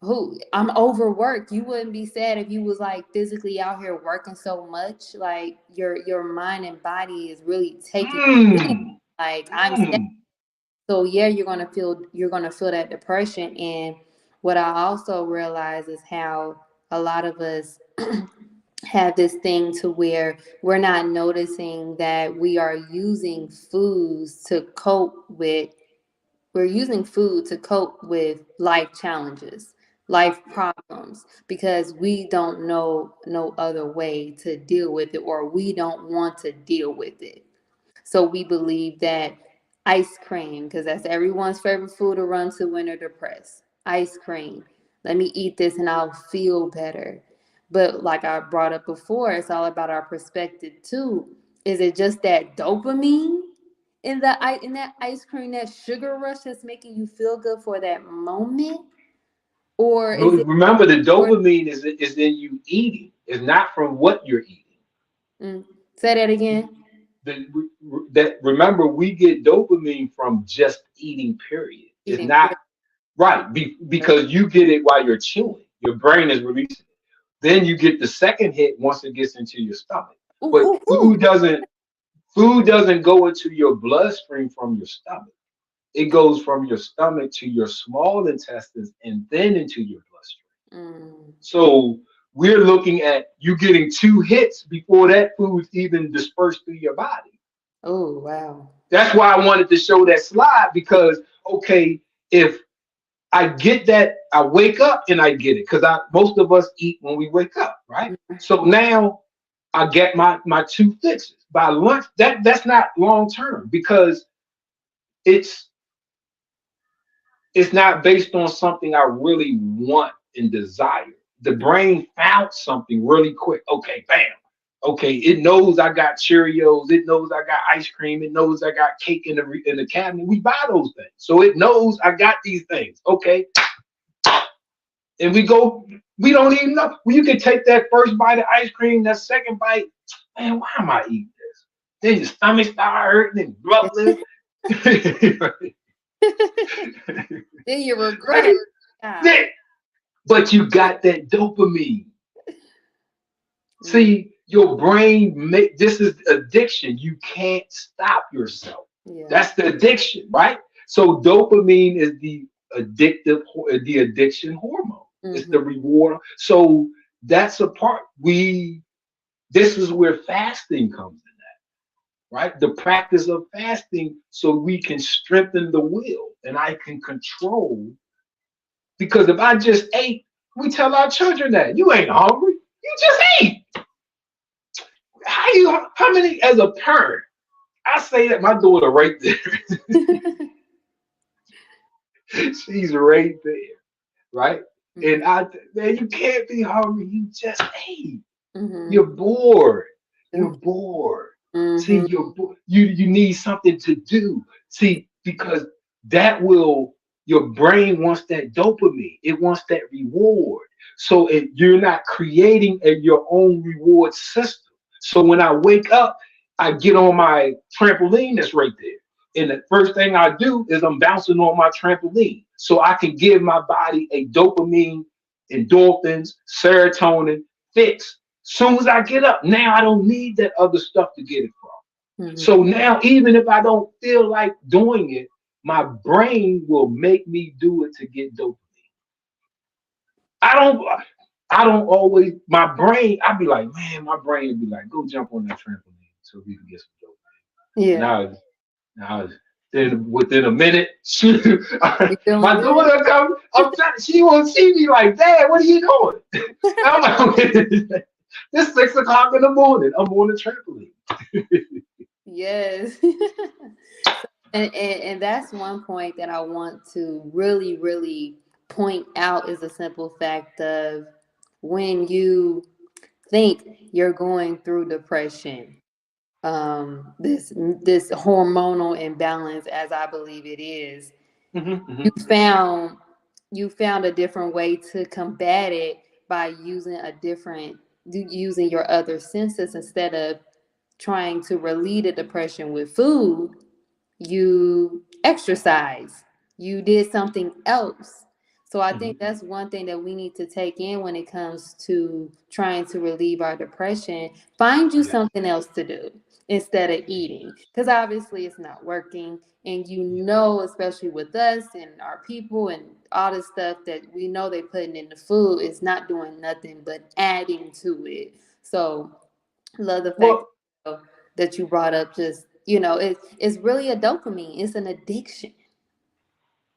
who I'm overworked. You wouldn't be sad if you was like physically out here working so much. Like your mind and body is really taking. Mm, Like I'm sad. mm. So yeah, you're gonna feel that depression. And what I also realize is how a lot of us have this thing to where we're not noticing that we are using foods to cope with we're using food to cope with life challenges, life problems, because we don't know no other way to deal with it, or we don't want to deal with it. So we believe that ice cream, because that's everyone's favorite food to run to when they're depressed. Ice cream. Let me eat this and I'll feel better. But like I brought up before, it's all about our perspective too. Is it just that dopamine in that ice cream, that sugar rush that's making you feel good for that moment? Or is it Remember, the or dopamine is in you eating. It's not from what you're eating. mm, say that again? The, that remember, we get dopamine from just eating. Period. It's Eating not right because you get it while you're chewing. Your brain is releasing it. Then you get the second hit once it gets into your stomach. ooh, But ooh, ooh. food doesn't go into your bloodstream from your stomach. It goes from your stomach to your small intestines and then into your bloodstream. Mm. So we're looking at you getting two hits before that food's even dispersed through your body. Oh wow. That's why I wanted to show that slide because okay, if I get that, I wake up and I get it because I most of us eat when we wake up, right? So now I get my two fixes by lunch. That's not long term because it's it's not based on something I really want and desire. The brain found something really quick. Okay, bam. Okay, it knows I got Cheerios. It knows I got ice cream. It knows I got cake in the cabinet. We buy those things, so it knows I got these things. Okay, and we go. We don't even know. Well, you can take that first bite of ice cream, that second bite. Man, why am I eating this? Then your stomach start hurting and bloatless. Then you regret it. God. But you got that dopamine. Mm, See, your brain make this is addiction. You can't stop yourself. yeah. That's the addiction, right? So dopamine is the addiction hormone. It's Mm-hmm. the reward. So that's a part this is where fasting comes in, right? The practice of fasting so we can strengthen the will and I can control. Because if I just ate, we tell our children that you ain't hungry, you just ate. How many as a parent? I say that my daughter right there. She's right there, right? And man, you can't be hungry. You just ate. Mm-hmm. You're bored. You're bored. See, Mm-hmm. you need something to do. See, because that will your brain wants that dopamine. It wants that reward. So you're not creating your own reward system. So when I wake up, I get on my trampoline that's right there. And the first thing I do is I'm bouncing on my trampoline. So I can give my body a dopamine, endorphins, serotonin fix. Soon as I get up, now I don't need that other stuff to get it from. Mm-hmm. So now, even if I don't feel like doing it, my brain will make me do it to get dopamine. I don't. I don't always. My brain. I'd be like, man, my brain would be like, go jump on that trampoline so we can get some dopamine. Yeah. Now, then within a minute, You feeling my good? daughter come. She won't see me like, Dad, what are you doing? I'm like, it's 6 o'clock in the morning. I'm on the trampoline. Yes. And that's one point that I want to really, really point out is a simple fact of when you think you're going through depression, this hormonal imbalance, as I believe it is, Mhm, you mhm. found you found a different way to combat it by using a different using your other senses instead of trying to relieve the depression with food, you exercise, you did something else. So I think that's one thing that we need to take in when it comes to trying to relieve our depression. Find you something else to do instead of eating, because obviously it's not working. And you know, especially with us and our people and all the stuff that we know they're putting in the food is not doing nothing but adding to it. So love the fact Well, that you brought up, just, you know, it's really a dopamine. It's an addiction,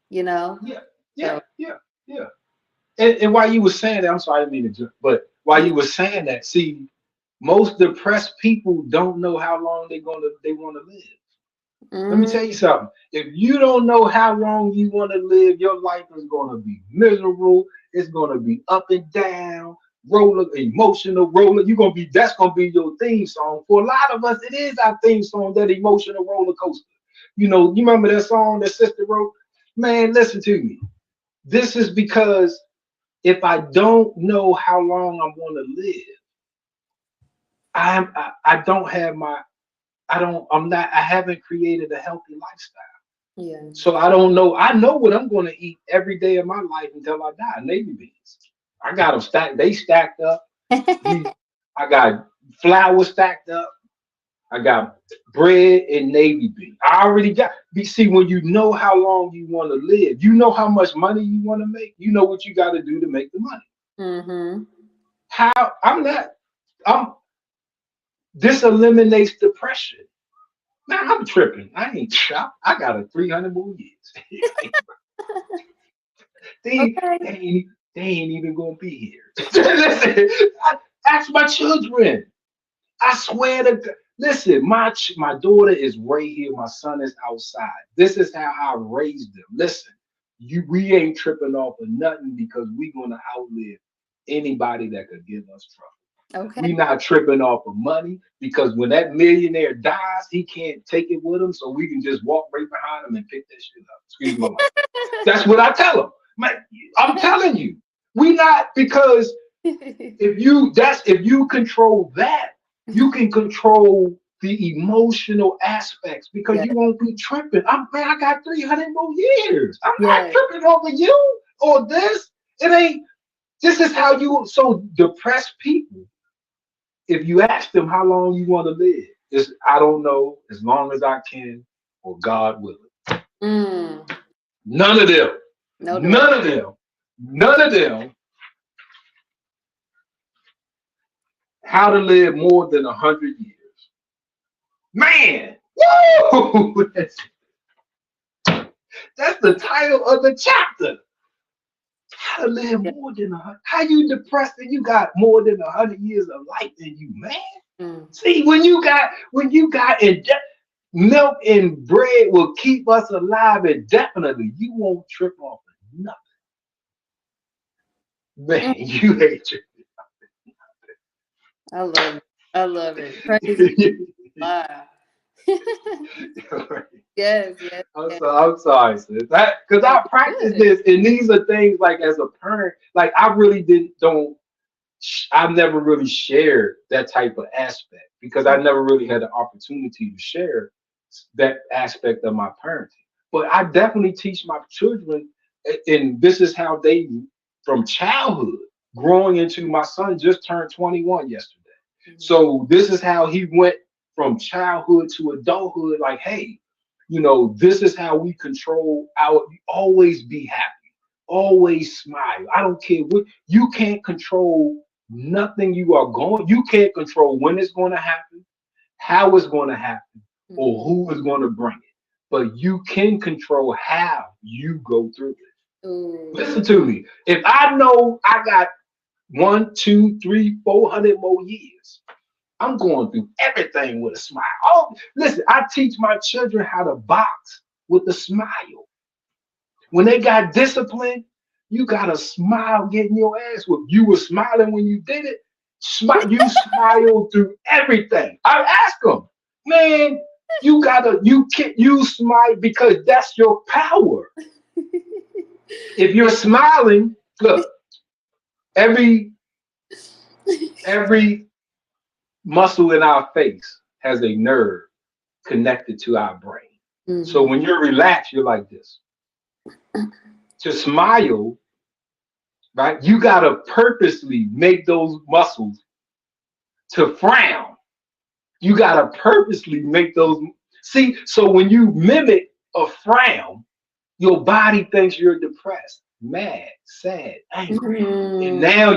you know? yeah, So, yeah. And while you were saying that, I'm sorry, I didn't mean to, but while yeah. you were saying that, see, most depressed people don't know how long they want to live. Let me Mm, tell you something. If you don't know how long you want to live, your life is going to be miserable. It's going to be up and down, emotional roller. You're going to be, that's going to be your theme song. For a lot of us, it is our theme song, that emotional roller coaster. You remember that song that sister wrote? Man, listen to me. This is because if I don't know how long I'm going to live, I don't have my, I'm not, I haven't created a healthy lifestyle. yeah. So I don't know. I know what I'm going to eat every day of my life until I die. Navy beans. I got them stacked. They stacked up. We, I got flour stacked up. I got bread and navy beans. I already got. See, when you know how long you want to live, you know how much money you want to make. You know what you got to do to make the money. Mm-hmm. How I'm not. I'm. This eliminates depression. Man, I'm tripping. I ain't. I got a 300 more years. Okay. They ain't even gonna be here. Listen, ask my children. I swear to God. Listen, my daughter is right here. My son is outside. This is how I raised them. Listen, we ain't tripping off of nothing because we gonna outlive anybody that could give us trouble. Okay. We not tripping off of money because when that millionaire dies, he can't take it with him, so we can just walk right behind him and pick that shit up. Excuse my language. That's what I tell them. Man, I'm telling you, we not, because if you control that, you can control the emotional aspects because Yeah. you won't be tripping. I got 300 more years. I'm not Yeah. tripping over you or this. It ain't. This is how you. So depressed people, if you ask them how long you want to live, it's I don't know, as long as I can, or God willing. Mm. None of them. No direct. None of them. None of them. How to live more than 100 years. Man, woo! That's the title of the chapter. How to live Yeah. more than 100. How you depressed and you got more than 100 years of life in you, man? Mm. See, when you got milk and bread will keep us alive indefinitely. You won't trip off of nothing, man. Mm. You ain't tripping. I love it. I love it. Praise God. Yes, yes, yes. I'm sorry, sis. That because Oh, I you're practice good. this, and these are things like as a parent, like I really didn't don't. I've never really shared that type of aspect because I never really had the opportunity to share that aspect of my parenting. But I definitely teach my children, and this is how they, from childhood, growing into, my son just turned 21 yesterday. Mhm. So this is how he went from childhood to adulthood. Like, hey, this is how we control our, always be happy, always smile. I don't care what, you can't control nothing you are going, you can't control when it's going to happen, how it's going to happen, or Mhm. who is going to bring it. But you can control how you go through it. Ooh. Listen to me. If I know I got 1, 2, 3, 400 more years, I'm going through everything with a smile. Oh, listen, I teach my children how to box with a smile. When they got disciplined, you got a smile getting your ass whooped. You were smiling when you did it. Smile, you smile through everything. I ask them, man, you smile because that's your power. If you're Yeah. smiling, look, every Every muscle in our face has a nerve connected to our brain. So Mhm. when you're relaxed, you're like this. To smile, right? You gotta purposely make those muscles to frown. You gotta purposely make those. See, so when you mimic a frown, your body thinks you're depressed, mad, sad, angry. And Mhm. now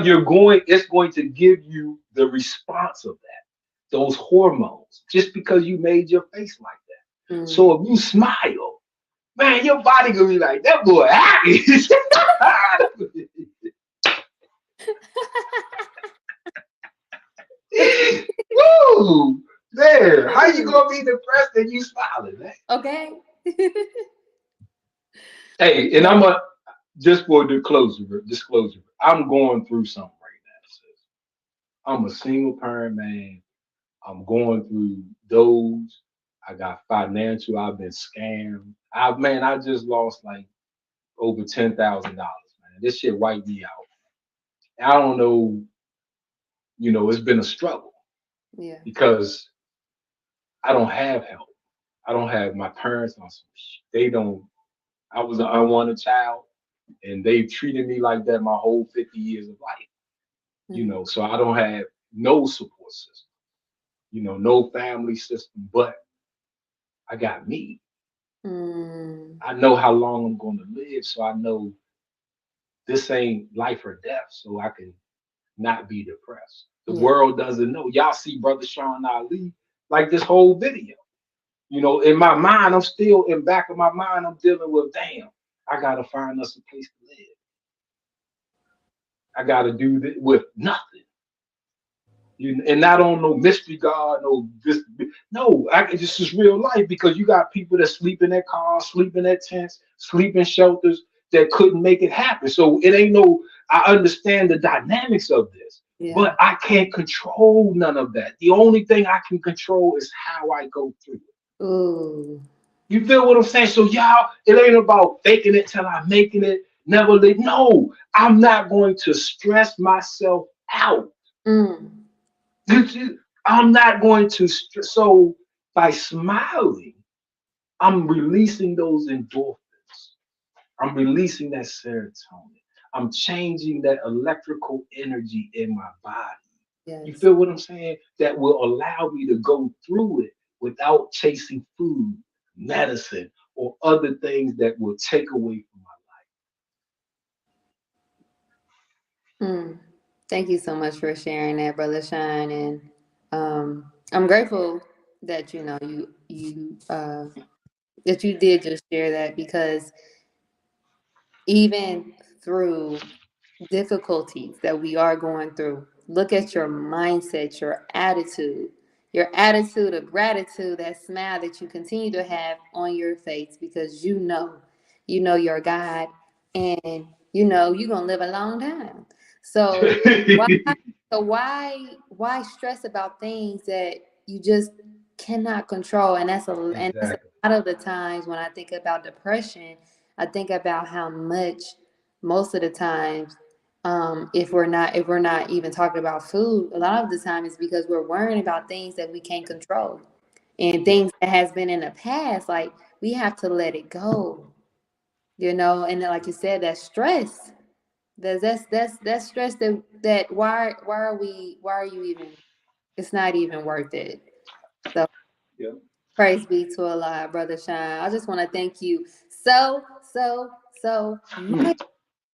it's going to give you the response of that, those hormones, just because you made your face like that. Mhm. So if you smile, man, your body gonna be like, that boy happy. Woo! There. How you gonna be depressed and you smiling, man? Okay. Hey, and Yeah. I'm a just for disclosure, I'm going through something right now. Sis. I'm a single parent man. I'm going through those. I got financial. I've been scammed. I just lost like over $10,000, man. This shit wiped me out. I don't know. It's been a struggle Yeah. because I don't have help. I don't have my parents on some. They don't. I was an unwanted child, and they treated me like that my whole 50 years of life. Mm. So I don't have no support system. No family system, but I got me. Mm. I know how long I'm going to live, so I know this ain't life or death, so I can not be depressed. The Yeah. world doesn't know. Y'all see Brother Sean Ali like this whole video. In my mind, I'm still in back of my mind, I'm dealing with, damn, I gotta find us a place to live. I gotta do this with nothing. And not on no mystery God, no this. No, this is real life because you got people that sleep in their cars, sleep in their tents, sleep in shelters that couldn't make it happen. So it ain't no. I understand the dynamics of this, Yeah. but I can't control none of that. The only thing I can control is how I go through it. Ooh. You feel what I'm saying? So y'all, it ain't about faking it till I'm making it. Never let. No, I'm not going to stress myself out. Mm. I'm not going to. So by smiling, I'm releasing those endorphins. I'm releasing that serotonin. I'm changing that electrical energy in my body. You Yes. feel what I'm saying? That will allow me to go through it without chasing food, medicine, or other things that will take away from Mm. Thank you so much for sharing that, Brother Shine. And I'm grateful that that you did just share that because even through difficulties that we are going through, look at your mindset, your attitude of gratitude, that smile that you continue to have on your face because you know your God, and you know you're gonna live a long time. So why life. why stress about things that you just cannot control? And that's a Exactly. lot of the times when I think about depression, I think about how much most of the times, if we're not even talking about food, a lot of the time it's because we're worrying about things that we can't control and Yep. things that has been in the past. Like we have to let it go, and then, like you said, that stress. That's stress that why are you even, it's not even worth it. So Yep. praise be to Allah, Brother Shine. I just want to thank you so much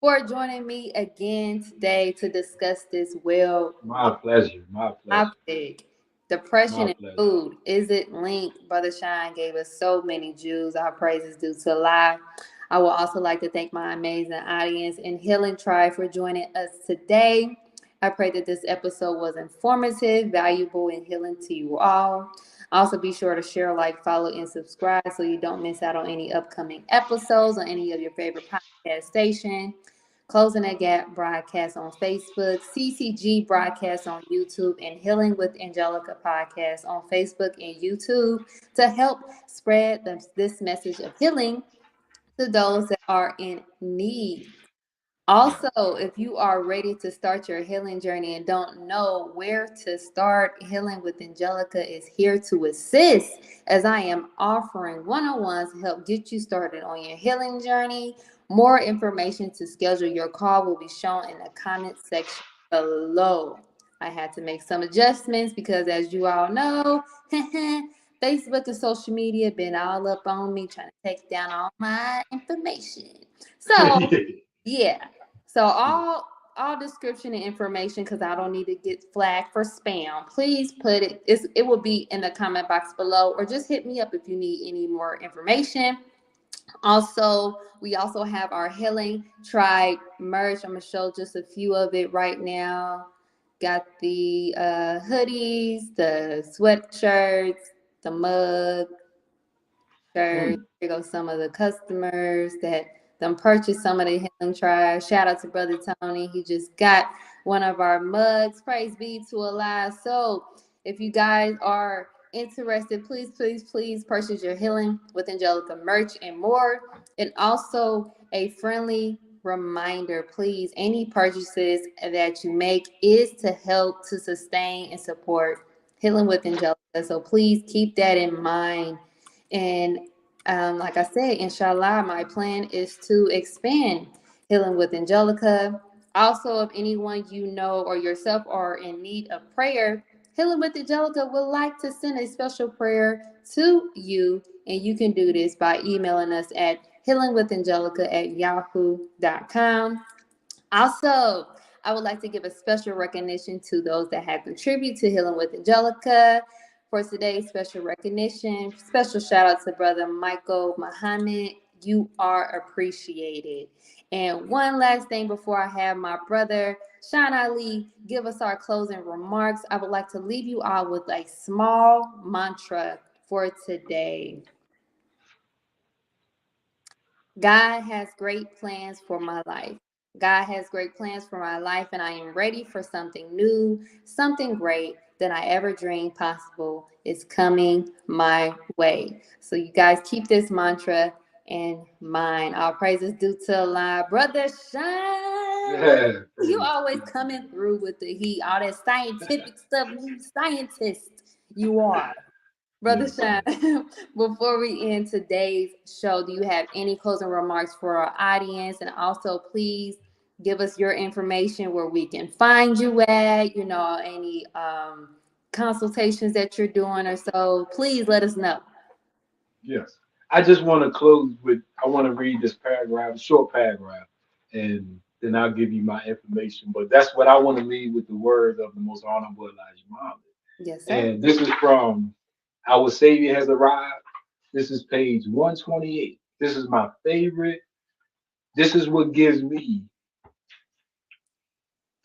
for joining me again today to discuss this well My pleasure. My pleasure. topic. Depression My and pleasure. food. Is it linked? Brother Shine gave us so many Jews. Our praises due to Allah. I would also like to thank my amazing audience and Healing Tribe for joining us today. I pray that this episode was informative, valuable, and healing to you all. Also, be sure to share, like, follow, and subscribe so you don't miss out on any upcoming episodes on any of your favorite podcast stations. Closing the Gap broadcast on Facebook, CCG broadcast on YouTube, and Healing with Angelica podcast on Facebook and YouTube to help spread this message of healing to those that are in need. Also, if you are ready to start your healing journey and don't know where to start, Healing with Angelica is here to assist, as I am offering one-on-ones to help get you started on your healing journey. More information to schedule your call will be shown in the comment section below. I had to make some adjustments because, as you all know, Facebook and social media been all up on me trying to take down all my information. So, yeah. So all description and information, because I don't need to get flagged for spam. Please put it. It will be in the comment box below, or just hit me up if you need any more information. Also, we also have our Healing Tribe merch. I'm gonna show just a few of it right now. Got the hoodies, the sweatshirts, the mug shirt. Here go some of the customers that them purchased some of the Healing Tribe. Shout out to Brother Tony. He just got one of our mugs. Praise be to Allah. So if you guys are interested, please, please, please purchase your Healing with Angelica merch and more. And also a friendly reminder, please, any purchases that you make is to help to sustain and support Healing with Angelica. So please keep that in mind. And like I said, inshallah, my plan is to expand Healing with Angelica. Also, if anyone you know or yourself are in need of prayer, Healing with Angelica would like to send a special prayer to you. And you can do this by emailing us at healingwithangelica@yahoo.com. Also, I would like to give a special recognition to those that have contributed to Healing with Angelica. For today's special recognition, special shout out to Brother Michael Muhammad. You are appreciated. And one last thing before I have my brother Sean Ali give us our closing remarks, I would like to leave you all with a small mantra for today. God has great plans for my life. God has great plans for my life, and I am ready for something new, something great than I ever dreamed possible is coming my way. So, you guys keep this mantra in mind. All praises due to Allah. Brother Shine, you always coming through with the heat, all that scientific stuff. You scientist, you are. Brother Sean, before we end today's show, do you have any closing remarks for our audience? And also, please give us your information where we can find you at, any consultations that you're doing or so. Please let us know. Yes. I just want to close with, I want to read this paragraph, a short paragraph, and then I'll give you my information. But that's what I want to leave with, the words of the most honorable Elijah Muhammad. Yes, sir. And this is from Our Savior Has Arrived. This is page 128. This is my favorite. This is what gives me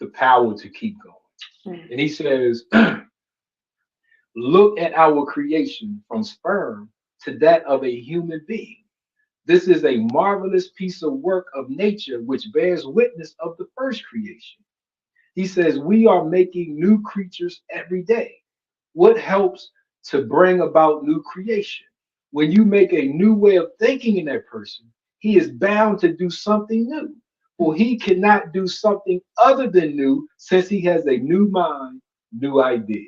the power to keep going. And he says, look at our creation from sperm to that of a human being. This is a marvelous piece of work of nature which bears witness of the first creation. He says, we are making new creatures every day. What helps to bring about new creation? When you make a new way of thinking in that person, he is bound to do something new. For he cannot do something other than new, since he has a new mind, new ideas.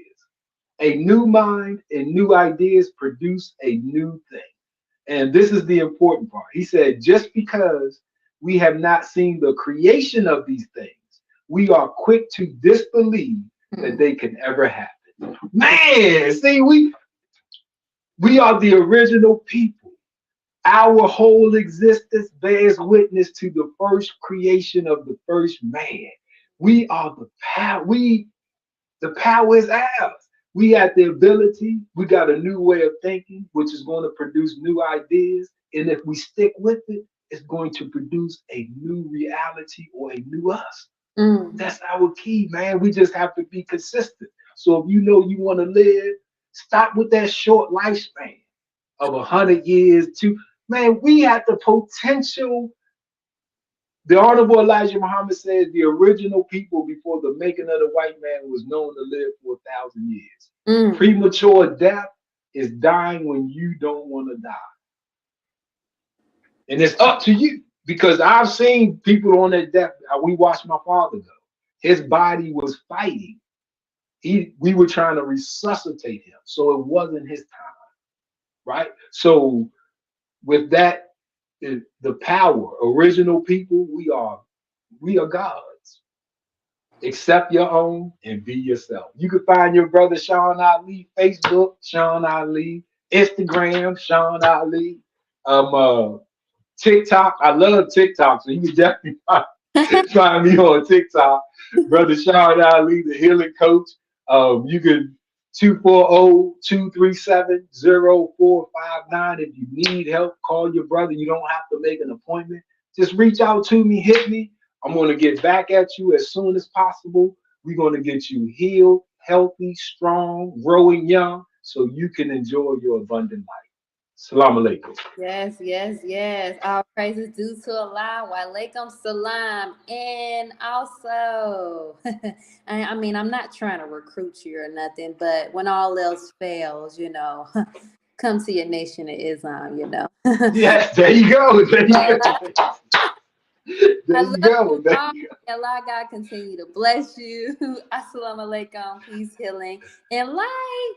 A new mind and new ideas produce a new thing. And this is the important part. He said, just because we have not seen the creation of these things, we are quick to disbelieve that they can ever happen. Man, see, we are the original people. Our whole existence bears witness to the first creation of the first man. We are the power. The power is ours. We have the ability. We got a new way of thinking, which is going to produce new ideas. And if we stick with it, it's going to produce a new reality or a new us. That's our key, man. We just have to be consistent. So if you know you want to live, stop with that short lifespan of 100 years. Man, we have the potential. The Honorable Elijah Muhammad says the original people before the making of the white man was known to live for 1,000 years. Premature death is dying when you don't want to die. And it's up to you. Because I've seen people on their death. We watched my father go. His body was fighting. We were trying to resuscitate him, so it wasn't his time, right? So with that, the power, original people, we are gods. Accept your own and be yourself. You can find your brother Sean Ali, Facebook, Sean Ali, Instagram, Sean Ali, TikTok. I love TikTok, so you can definitely find me on TikTok, brother Sean Ali, the healing coach. You can 240-237-0459. If you need help, call your brother. You don't have to make an appointment. Just reach out to me, hit me. I'm going to get back at you as soon as possible. We're going to get you healed, healthy, strong, growing young, so you can enjoy your abundant life. Salam alaikum. Yes, yes, yes. All praises due to Allah. Wa alaikum salam. And also, I mean, I'm not trying to recruit you or nothing, but when all else fails, you know, come to your nation of Islam, you know. Yes, there you go. There you go. There I you love go. you There all. you go. Allah God continue to bless you. Assalamu alaikum. Peace, healing, and light.